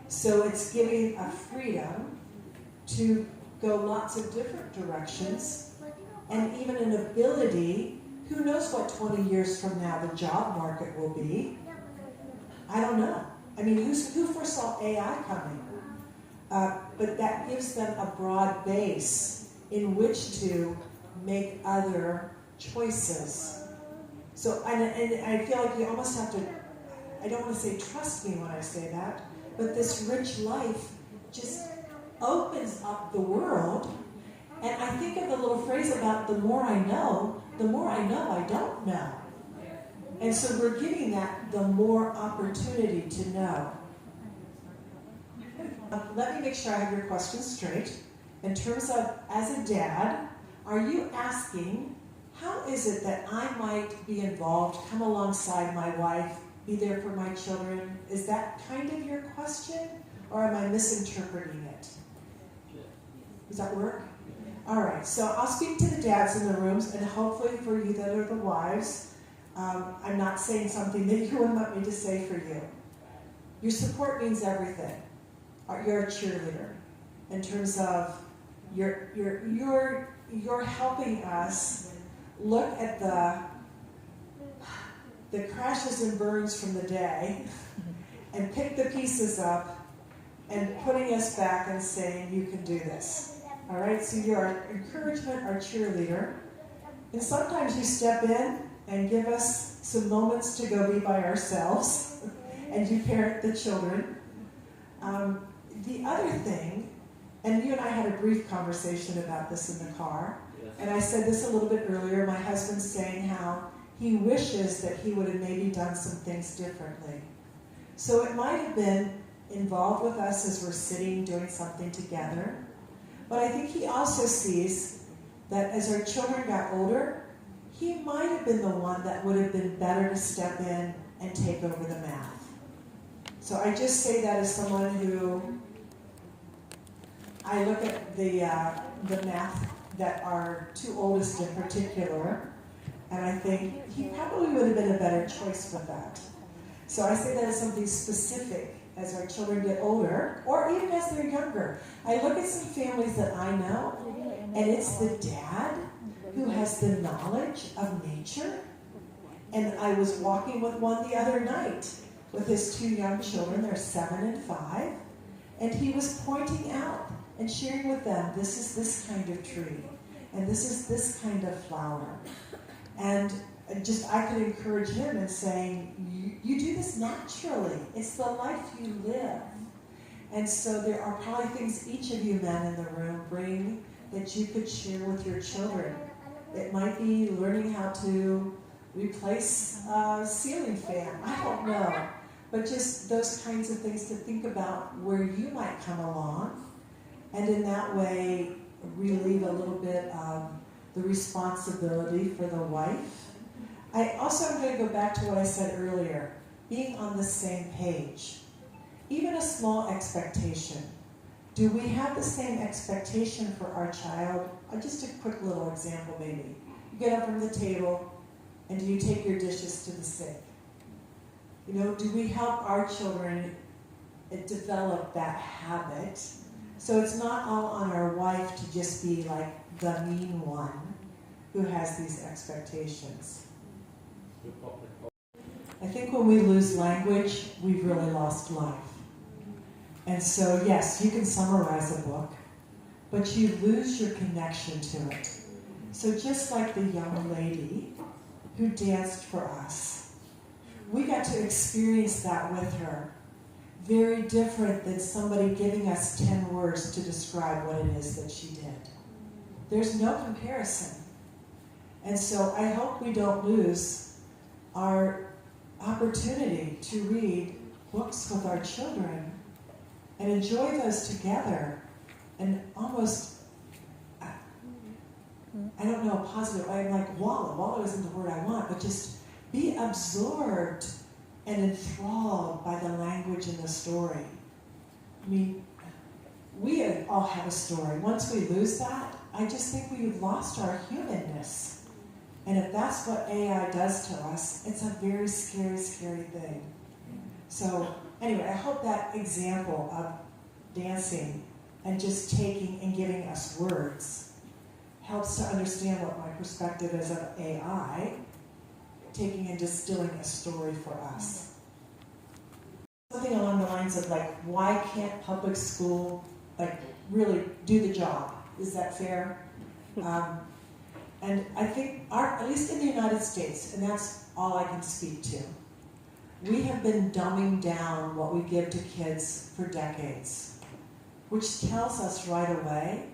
So it's giving a freedom to go lots of different directions, and even an ability, who knows what 20 years from now the job market will be? I don't know. I mean, who foresaw AI coming? But that gives them a broad base in which to make other choices. So, and I feel like you almost have to, I don't want to say trust me when I say that, but this rich life just opens up the world. And I think of the little phrase about the more I know I don't know. And so we're giving that the more opportunity to know. Let me make sure I have your questions straight. In terms of, as a dad, are you asking, how is it that I might be involved, come alongside my wife, be there for my children? Is that kind of your question? Or am I misinterpreting it? Does that work? All right, so I'll speak to the dads in the rooms, and hopefully for you that are the wives, I'm not saying something that you wouldn't want me to say for you. Your support means everything. You're a cheerleader in terms of you're helping us look at the crashes and burns from the day and pick the pieces up and putting us back and saying, you can do this. All right, so you're our encouragement, our cheerleader. And sometimes you step in and give us some moments to go be by ourselves, and you parent the children. The other thing, and you and I had a brief conversation about this in the car, and I said this a little bit earlier, my husband's saying how he wishes that he would have maybe done some things differently. So it might have been involved with us as we're sitting doing something together, but I think he also sees that as our children got older, he might have been the one that would have been better to step in and take over the math. So I just say that as someone who, I look at the math that our 2 oldest in particular, and I think he probably would have been a better choice for that. So I say that as something specific as our children get older, or even as they're younger. I look at some families that I know, and it's the dad who has the knowledge of nature. And I was walking with one the other night with his 2 young children, they're 7 and 5, and he was pointing out and sharing with them, this is this kind of tree, and this is this kind of flower. And just, I could encourage him in saying, you do this naturally. It's the life you live. And so there are probably things each of you men in the room bring that you could share with your children. It might be learning how to replace a ceiling fan. I don't know. But just those kinds of things to think about where you might come along. And in that way, relieve a little bit of the responsibility for the wife. I also am going to go back to what I said earlier, being on the same page. Even a small expectation. Do we have the same expectation for our child? Just a quick little example maybe. You get up from the table, and do you take your dishes to the sink? You know, do we help our children develop that habit? So it's not all on our wife to just be like the mean one who has these expectations. I think when we lose language, we've really lost life. And so, yes, you can summarize a book, but you lose your connection to it. So just like the young lady who danced for us, we got to experience that with her. Very different than somebody giving us 10 words to describe what it is that she did. there's no comparison. And so I hope we don't lose our opportunity to read books with our children and enjoy those together and almost, I don't know, a positive, I'm like wallow isn't the word I want, but just be absorbed and enthralled by the language and the story. I mean, we all have a story. Once we lose that, I just think we've lost our humanness. And if that's what AI does to us, it's a very scary, scary thing. So anyway, I hope that example of dancing and just taking and giving us words helps to understand what my perspective is of AI, taking and distilling a story for us. Something along the lines of like, why can't public school like really do the job? Is that fair? And I think, at least in the United States, and that's all I can speak to, we have been dumbing down what we give to kids for decades, which tells us right away,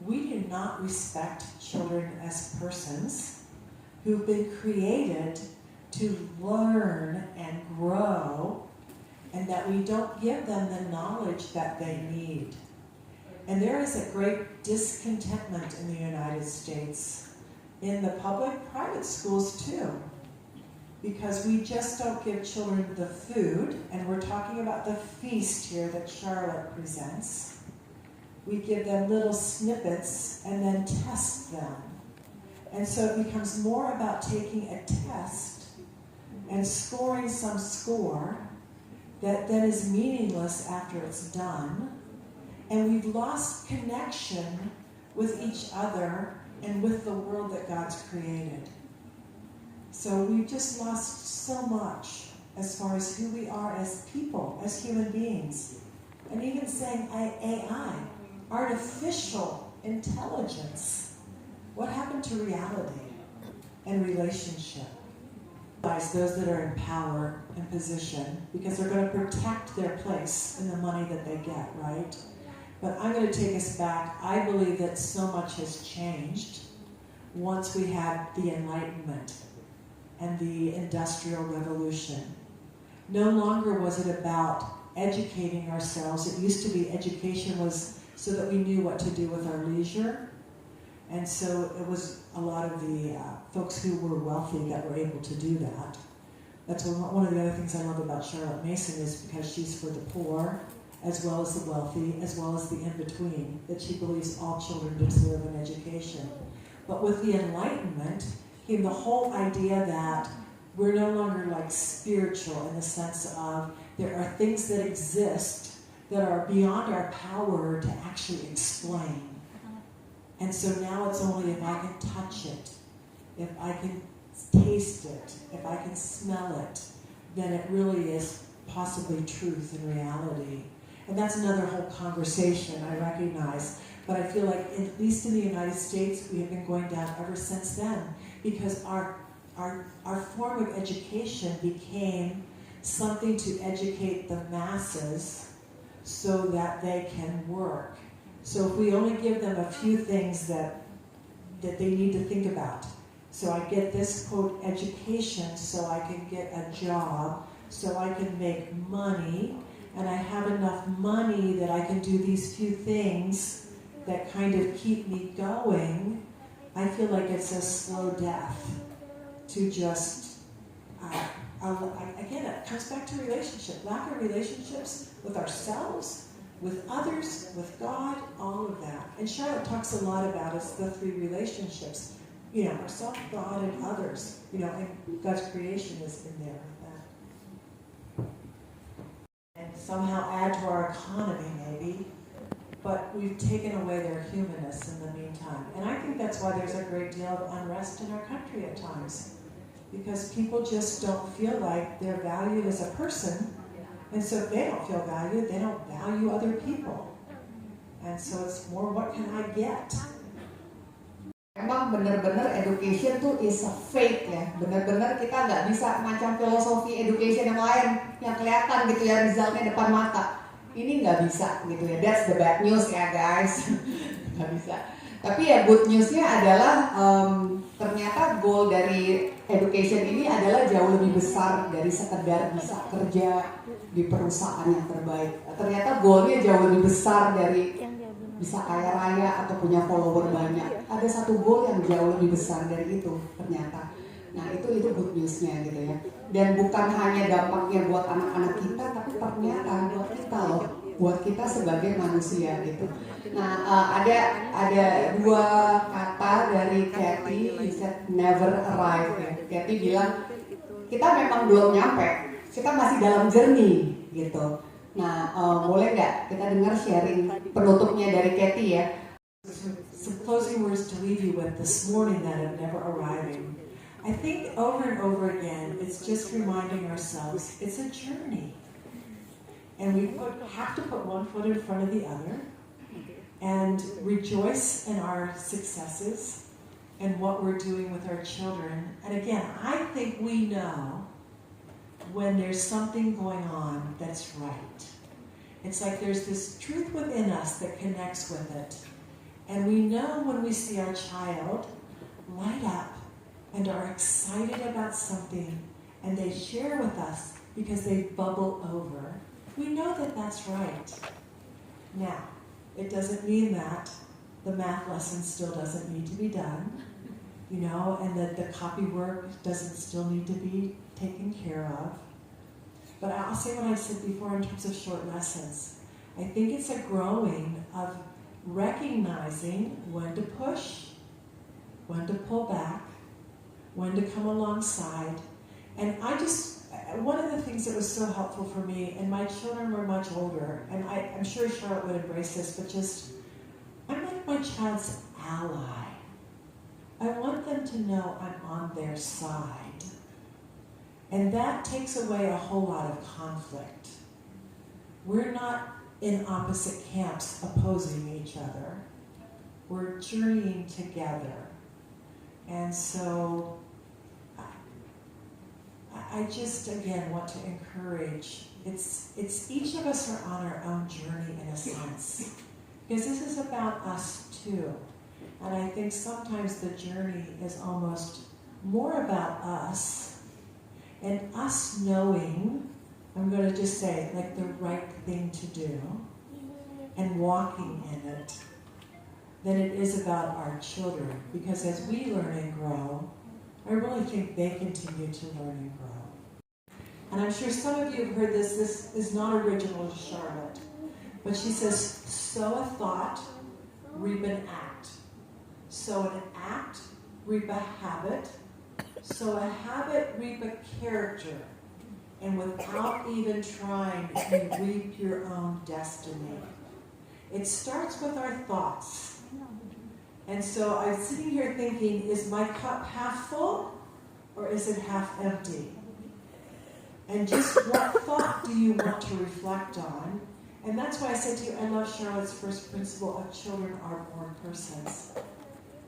we do not respect children as persons who've been created to learn and grow, and that we don't give them the knowledge that they need. And there is a great discontentment in the United States, in the public, private schools too, because we just don't give children the food, and we're talking about the feast here that Charlotte presents. We give them little snippets and then test them. And so it becomes more about taking a test and scoring some score that then is meaningless after it's done. And we've lost connection with each other and with the world that God's created. So we've just lost so much as far as who we are as people, as human beings. And even saying AI, artificial intelligence. What happened to reality and relationship? Those that are in power and position, because they're going to protect their place in the money that they get, right? But I'm going to take us back. I believe that so much has changed once we had the Enlightenment and the Industrial Revolution. No longer was it about educating ourselves. It used to be education was so that we knew what to do with our leisure. And so it was a lot of the folks who were wealthy that were able to do that. That's one of the other things I love about Charlotte Mason, is because she's for the poor, as well as the wealthy, as well as the in-between, that she believes all children deserve an education. But with the Enlightenment came the whole idea that we're no longer like spiritual in the sense of there are things that exist that are beyond our power to actually explain. And so now it's only if I can touch it, if I can taste it, if I can smell it, then it really is possibly truth and reality. And that's another whole conversation, I recognize. But I feel like, at least in the United States, we have been going down ever since then, because our form of education became something to educate the masses so that they can work. So if we only give them a few things that they need to think about. So I get this, quote, education so I can get a job, so I can make money, and I have enough money that I can do these few things that kind of keep me going, I feel like it's a slow death to just, again, it comes back to relationship. Lack of relationships with ourselves, with others, with God, all of that. And Charlotte talks a lot about it's the three relationships. You know, ourselves, God, and others. You know, and God's creation is in there with that. And somehow add to our economy, maybe. But we've taken away their humanness in the meantime. And I think that's why there's a great deal of unrest in our country at times. Because people just don't feel like they're valued as a person. And so if they don't feel valued, they don't value other people. And so it's more, what can I get? Emang benar-benar education tuh is a fake ya. Benar-benar kita nggak bisa macam filosofi education yang lain yang kelihatan gitu ya, resultnya depan mata. Ini nggak bisa gitu ya. That's the bad news ya guys. Nggak bisa. Tapi ya good newsnya adalah ternyata goal dari education ini adalah jauh lebih besar dari sekedar bisa kerja di perusahaan yang terbaik. Ternyata goalnya jauh lebih besar dari bisa kaya raya atau punya follower banyak. Ada satu goal yang jauh lebih besar dari itu ternyata. Nah itu good newsnya gitu ya. Dan bukan hanya dampaknya buat anak-anak kita, tapi ternyata buat kita loh, buat kita sebagai manusia gitu. Nah ada dua kata dari Kathy, you said never arrive ya. Kathy bilang kita memang belum nyampe, kita masih dalam journey gitu. Nah boleh nggak kita dengar sharing penutupnya dari Kathy ya? Some closing words to leave you with this morning that are never arriving. I think over and over again, it's just reminding ourselves it's a journey. And we have to put one foot in front of the other and rejoice in our successes and what we're doing with our children. And again, I think we know when there's something going on that's right. It's like there's this truth within us that connects with it. And we know when we see our child light up and are excited about something and they share with us because they bubble over, we know that that's right. Now, it doesn't mean that the math lesson still doesn't need to be done, and that the copy work doesn't still need to be taken care of. But I'll say what I said before in terms of short lessons. I think it's a growing of recognizing when to push, when to pull back, when to come alongside. And one of the things that was so helpful for me, and my children were much older, and I'm sure Charlotte would embrace this, but I'm like my child's ally. I want them to know I'm on their side. And that takes away a whole lot of conflict. We're not in opposite camps opposing each other. We're journeying together. And so I just, again, want to encourage, it's each of us are on our own journey in a sense. Because this is about us too. And I think sometimes the journey is almost more about us and us knowing, I'm going to just say, like the right thing to do and walking in it, than it is about our children. Because as we learn and grow, I really think they continue to learn and grow. And I'm sure some of you have heard this. This is not original to Charlotte. But she says, sow a thought, reap an act. Sow an act, reap a habit. Sow a habit, reap a character. And without even trying, you reap your own destiny. It starts with our thoughts. And so I'm sitting here thinking, is my cup half full or is it half empty? And just what thought do you want to reflect on? And that's why I said to you, I love Charlotte's first principle of children are born persons.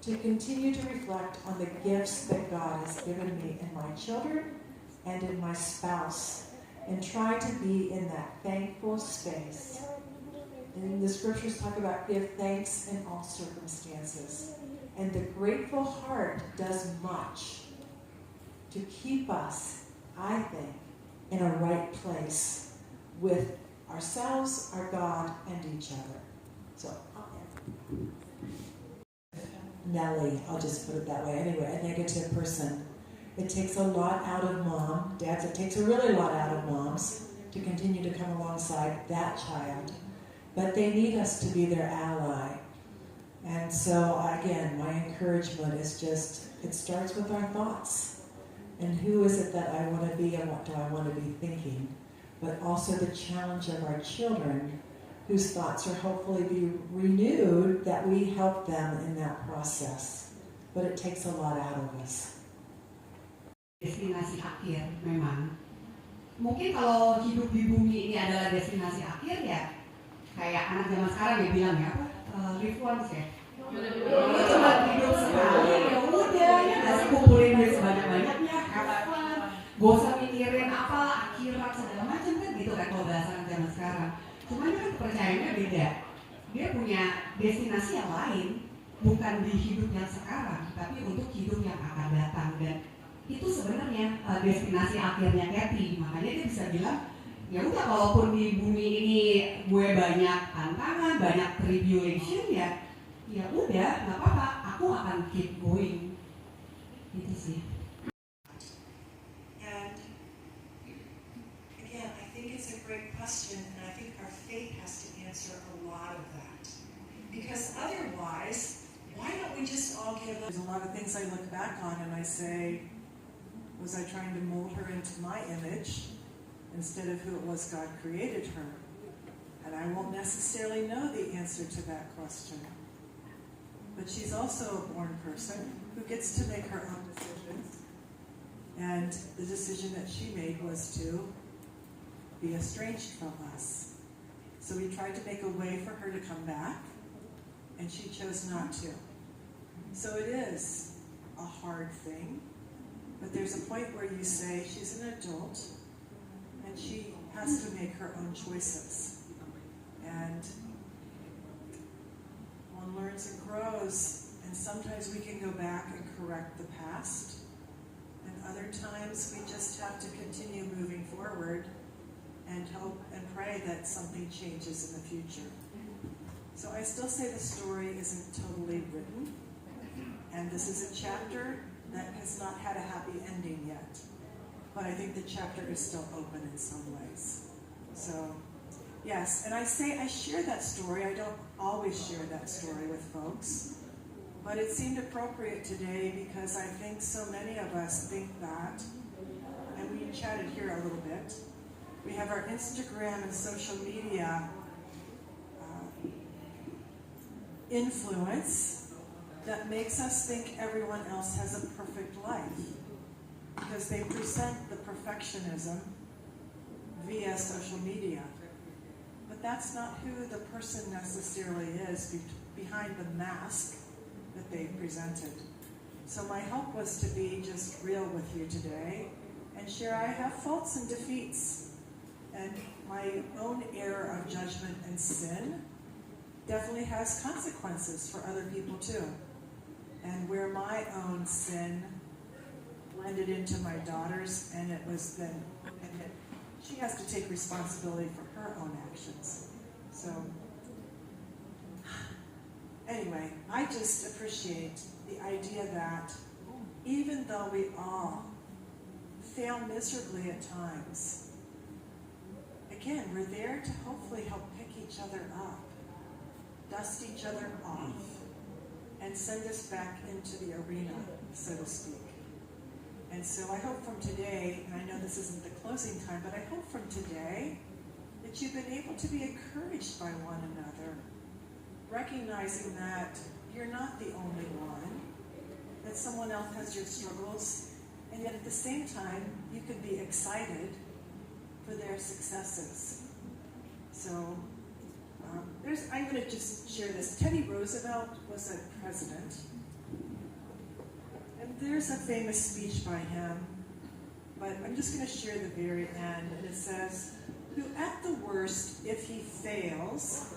To continue to reflect on the gifts that God has given me in my children and in my spouse, and try to be in that thankful space. And the scriptures talk about give thanks in all circumstances. And the grateful heart does much to keep us, I think, in a right place with ourselves, our God, and each other. So, Nellie, I'll just put it that way. Anyway, a negative person. It takes a lot out of mom, dads, it takes a really lot out of moms to continue to come alongside that child. But they need us to be their ally. And so, again, my encouragement is just, it starts with our thoughts. And who is it that I want to be and what do I want to be thinking? But also the challenge of our children, whose thoughts are hopefully be renewed, that we help them in that process. But it takes a lot out of us. Destinasi akhir memang. Mungkin kalau hidup di bumi ini adalah destinasi akhir ya, kayak anak zaman sekarang ya bilang ya, live once ya. Lu cuma hidup sekali, ya udah ya nggak sih, kumpulin duit sebanyak-banyaknya, have fun, gak usah mikirin apa akhirat segala macam kan gitu kan kalau bahasa anak zaman sekarang. Cuman kan kepercayaannya beda. Dia punya destinasi yang lain, bukan di hidup yang sekarang, tapi untuk hidup yang akan datang. Dan itu sebenarnya destinasi akhirnya Kathy. Makanya dia bisa bilang, ya udah kalaupun di bumi ini gue banyak tantangan, banyak tribulation, ya udah nggak apa-apa, aku akan keep going. Itu sih. And again, I think it's a great question, and I think our faith has to answer a lot of that. Because otherwise, why don't we just all give up? There's a lot of things I look back on and I say, was I trying to mold her into my image instead of who it was God created her? And I won't necessarily know the answer to that question. But she's also a born person who gets to make her own decisions. And the decision that she made was to be estranged from us. So we tried to make a way for her to come back, and she chose not to. So it is a hard thing, but there's a point where you say she's an adult, and she has to make her own choices. And one learns and grows, and sometimes we can go back and correct the past, and other times we just have to continue moving forward and hope and pray that something changes in the future. So I still say the story isn't totally written, and this is a chapter that has not had a happy ending yet, but I think the chapter is still open in some ways. So yes, and I share that story. I don't always share that story with folks, but it seemed appropriate today because I think so many of us think that, and we chatted here a little bit. We have our Instagram and social media influence that makes us think everyone else has a perfect life because they present the perfectionism via social media. But that's not who the person necessarily is behind the mask that they presented. So my hope was to be just real with you today and share I have faults and defeats, and my own error of judgment and sin definitely has consequences for other people too. And where my own sin blended into my daughter's, and it was then, she has to take responsibility for her own actions. So, anyway, I just appreciate the idea that even though we all fail miserably at times, again, we're there to hopefully help pick each other up, dust each other off, and send us back into the arena, so to speak. And so I hope from today, and I know this isn't the closing time, but I hope from today that you've been able to be encouraged by one another, recognizing that you're not the only one, that someone else has your struggles, and yet at the same time, you can be excited for their successes. So I'm going to just share this. Teddy Roosevelt was a president, and there's a famous speech by him, but I'm just going to share the very end, and it says, who at the worst, if he fails,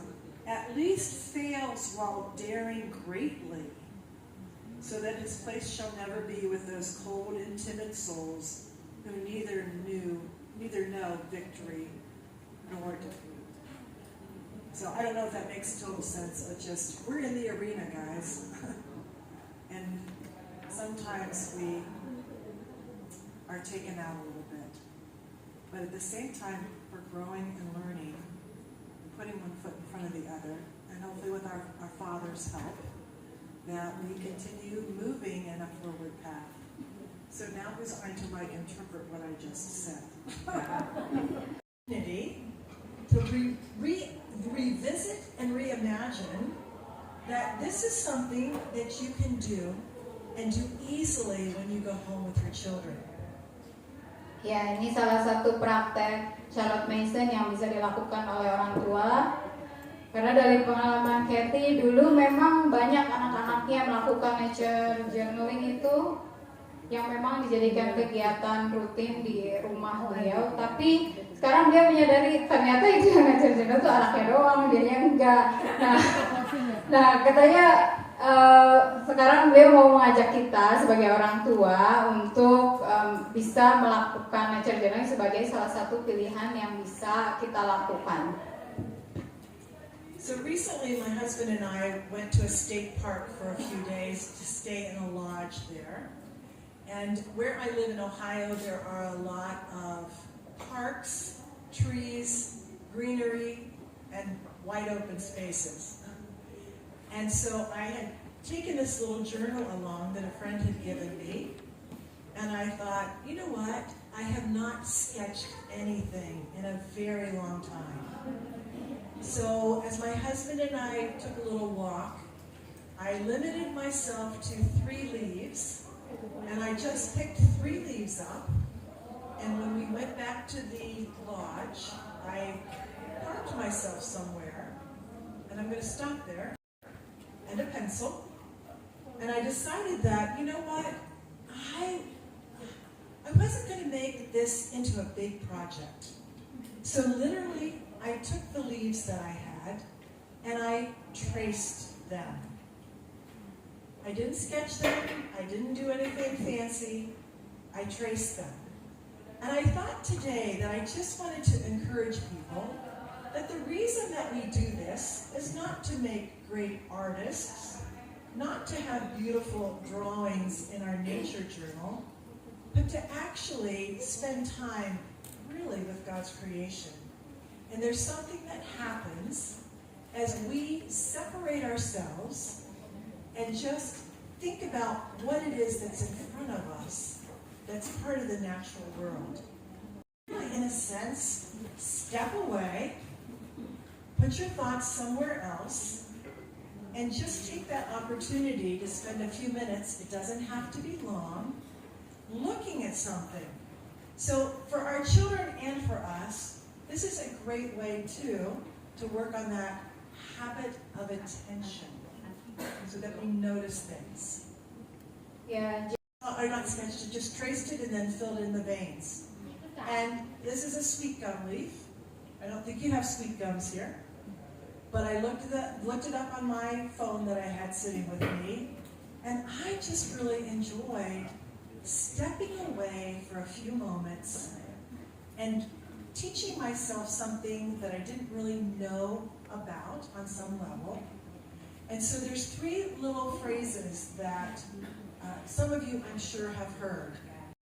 at least fails while daring greatly, so that his place shall never be with those cold and timid souls who neither know victory nor defeat. So I don't know if that makes total sense, but just, we're in the arena, guys. And sometimes we are taken out a little bit. But at the same time, we're growing and learning, and putting one foot in front of the other, and hopefully with our Father's help, that we continue moving in a forward path. So now who's going to interpret what I just said? To revisit and reimagine that this is something that you can do and do easily when you go home with your children. Ya, ini salah satu praktek Charlotte Mason yang bisa dilakukan oleh orang tua. Karena dari pengalaman Kathy, dulu memang banyak anak-anaknya melakukan nature journaling itu yang memang dijadikan kegiatan rutin di rumah beliau. Tapi sekarang dia menyadari ternyata itu yang nature journal itu anaknya doang, dianya enggak. Nah katanya sekarang beliau mau mengajak kita sebagai orang tua untuk bisa melakukan nature journaling sebagai salah satu pilihan yang bisa kita lakukan. So recently my husband and I went to a state park for a few days to stay in a lodge there. And where I live in Ohio, there are a lot of parks, trees, greenery, and wide open spaces. And so I had taken this little journal along that a friend had given me, and I thought, you know what? I have not sketched anything in a very long time. So as my husband and I took a little walk, I limited myself to 3 leaves, and I just picked 3 leaves up, and when we went back to the lodge, I parked myself somewhere, and I'm going to stop there, and a pencil, and I decided that, you know what, I wasn't going to make this into a big project. So literally, I took the leaves that I had, and I traced them. I didn't sketch them, I didn't do anything fancy, I traced them. And I thought today that I just wanted to encourage people that the reason that we do this is not to make great artists, not to have beautiful drawings in our nature journal, but to actually spend time really with God's creation. And there's something that happens as we separate ourselves and just think about what it is that's in front of us that's part of the natural world. In a sense, step away, put your thoughts somewhere else, and just take that opportunity to spend a few minutes, it doesn't have to be long, looking at something. So for our children and for us, this is a great way too to work on that habit of attention so that we notice things. Ya, Or not sketched it, just traced it and then filled in the veins. And this is a sweet gum leaf. I don't think you have sweet gums here. But I looked it up on my phone that I had sitting with me, and I just really enjoyed stepping away for a few moments and teaching myself something that I didn't really know about on some level. And so there's 3 little phrases that some of you, I'm sure, have heard.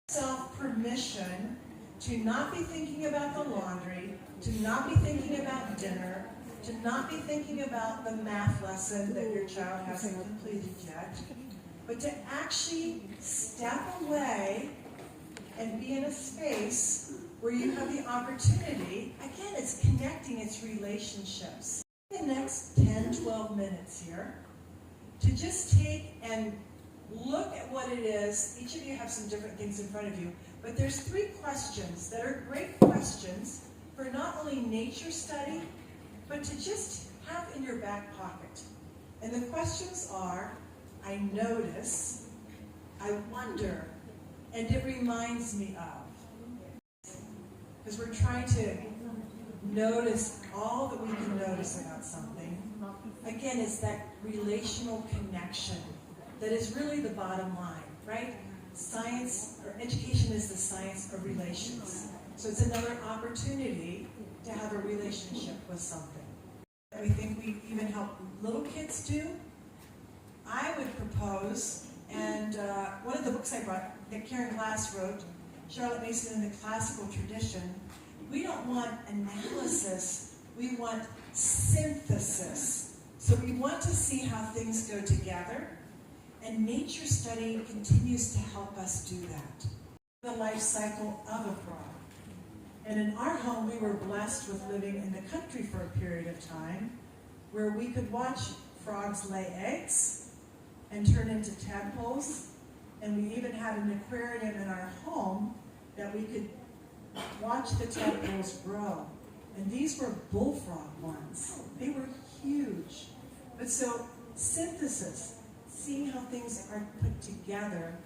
Self-permission to not be thinking about the laundry, to not be thinking about dinner, to not be thinking about the math lesson that your child hasn't completed yet, but to actually step away and be in a space where you have the opportunity, again, it's connecting, it's relationships. The next 10, 12 minutes here, to just take and look at what it is. Each of you have some different things in front of you, but there's 3 questions that are great questions for not only nature study, but to just have in your back pocket. And the questions are, I notice, I wonder, and it reminds me of. Because we're trying to notice all that we can notice about something. Again, it's that relational connection that is really the bottom line, right? Science, or education is the science of relations. So it's another opportunity to have a relationship with something. We think we even help little kids do. I would propose, and one of the books I brought that Karen Glass wrote, Charlotte Mason in the Classical Tradition, we don't want analysis, we want synthesis. So we want to see how things go together, and nature study continues to help us do that. The life cycle of a frog. And in our home, we were blessed with living in the country for a period of time where we could watch frogs lay eggs and turn into tadpoles. And we even had an aquarium in our home that we could watch the tadpoles grow. And these were bullfrog ones. They were huge. But so, synthesis, seeing how things are put together,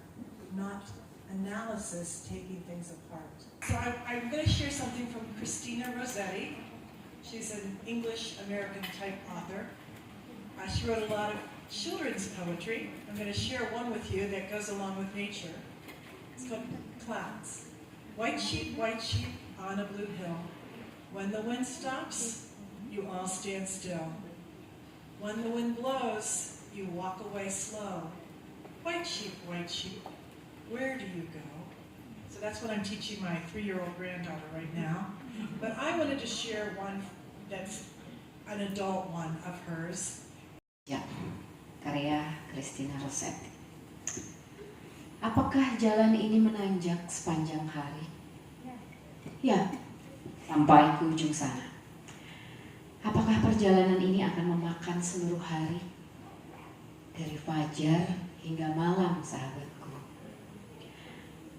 not analysis, taking things apart. So I'm going to share something from Christina Rossetti. She's an English-American type author. She wrote a lot of children's poetry. I'm going to share one with you that goes along with nature. It's called Clouds. White sheep on a blue hill. When the wind stops, you all stand still. When the wind blows, you walk away slow. White sheep, where do you go? So that's what I'm teaching my 3-year-old granddaughter right now. But I wanted to share one that's an adult one of hers. Ya, karya Christina Rossetti. Apakah jalan ini menanjak sepanjang hari? Ya, sampai ke ujung sana. Apakah perjalanan ini akan memakan seluruh hari? Dari fajar hingga malam, sahabatku.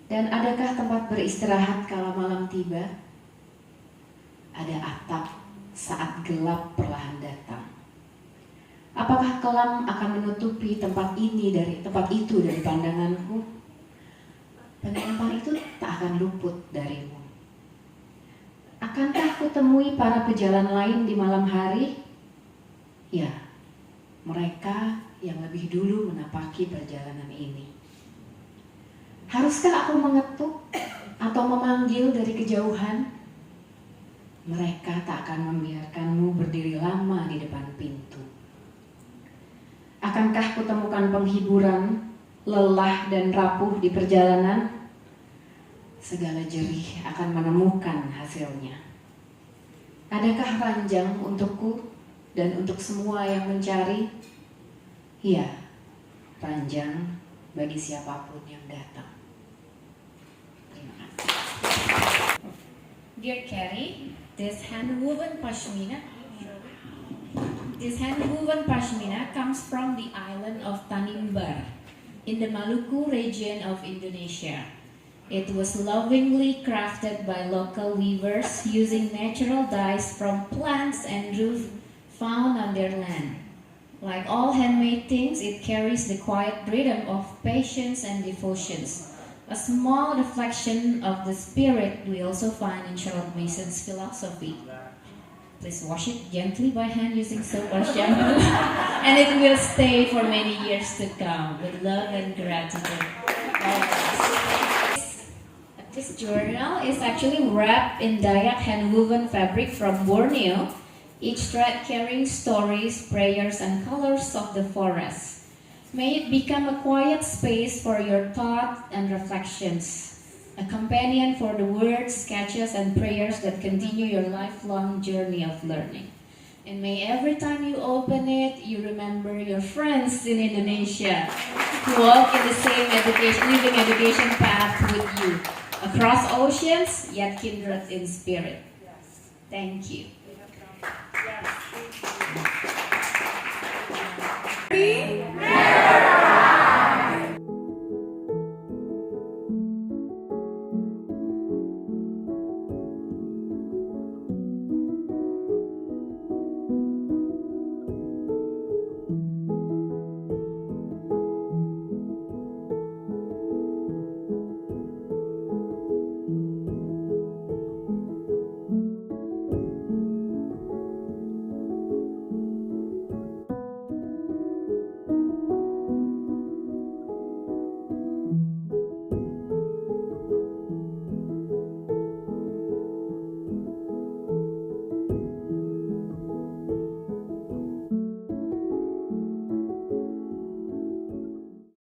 Dan adakah tempat beristirahat kala malam tiba? Ada atap saat gelap perlahan datang. Apakah kelam akan menutupi tempat itu dari pandanganku? Pengalaman itu tak akan luput darimu. Akankah kutemui para pejalan lain di malam hari? Ya, mereka yang lebih dulu menapaki perjalanan ini. Haruskah aku mengetuk atau memanggil dari kejauhan? Mereka tak akan membiarkanmu berdiri lama di depan pintu. Akankah kutemukan penghiburan, lelah dan rapuh di perjalanan? Segala jerih akan menemukan hasilnya. Adakah ranjang untukku dan untuk semua yang mencari? Ya, ranjang bagi siapapun yang datang. Terima kasih. Dear Carrie, this hand-woven pashmina comes from the island of Tanimbar in the Maluku region of Indonesia. It was lovingly crafted by local weavers using natural dyes from plants and roots found on their land. Like all handmade things, it carries the quiet rhythm of patience and devotions. A small reflection of the spirit we also find in Charlotte Mason's philosophy. Please wash it gently by hand using soap or shampoo, and it will stay for many years to come with love and gratitude. This journal is actually wrapped in Dayak hand-woven fabric from Borneo, each thread carrying stories, prayers, and colors of the forest. May it become a quiet space for your thoughts and reflections, a companion for the words, sketches, and prayers that continue your lifelong journey of learning. And may every time you open it, you remember your friends in Indonesia who walk in the same living education path with you, across oceans, yet kindred in spirit. Thank you. Yes.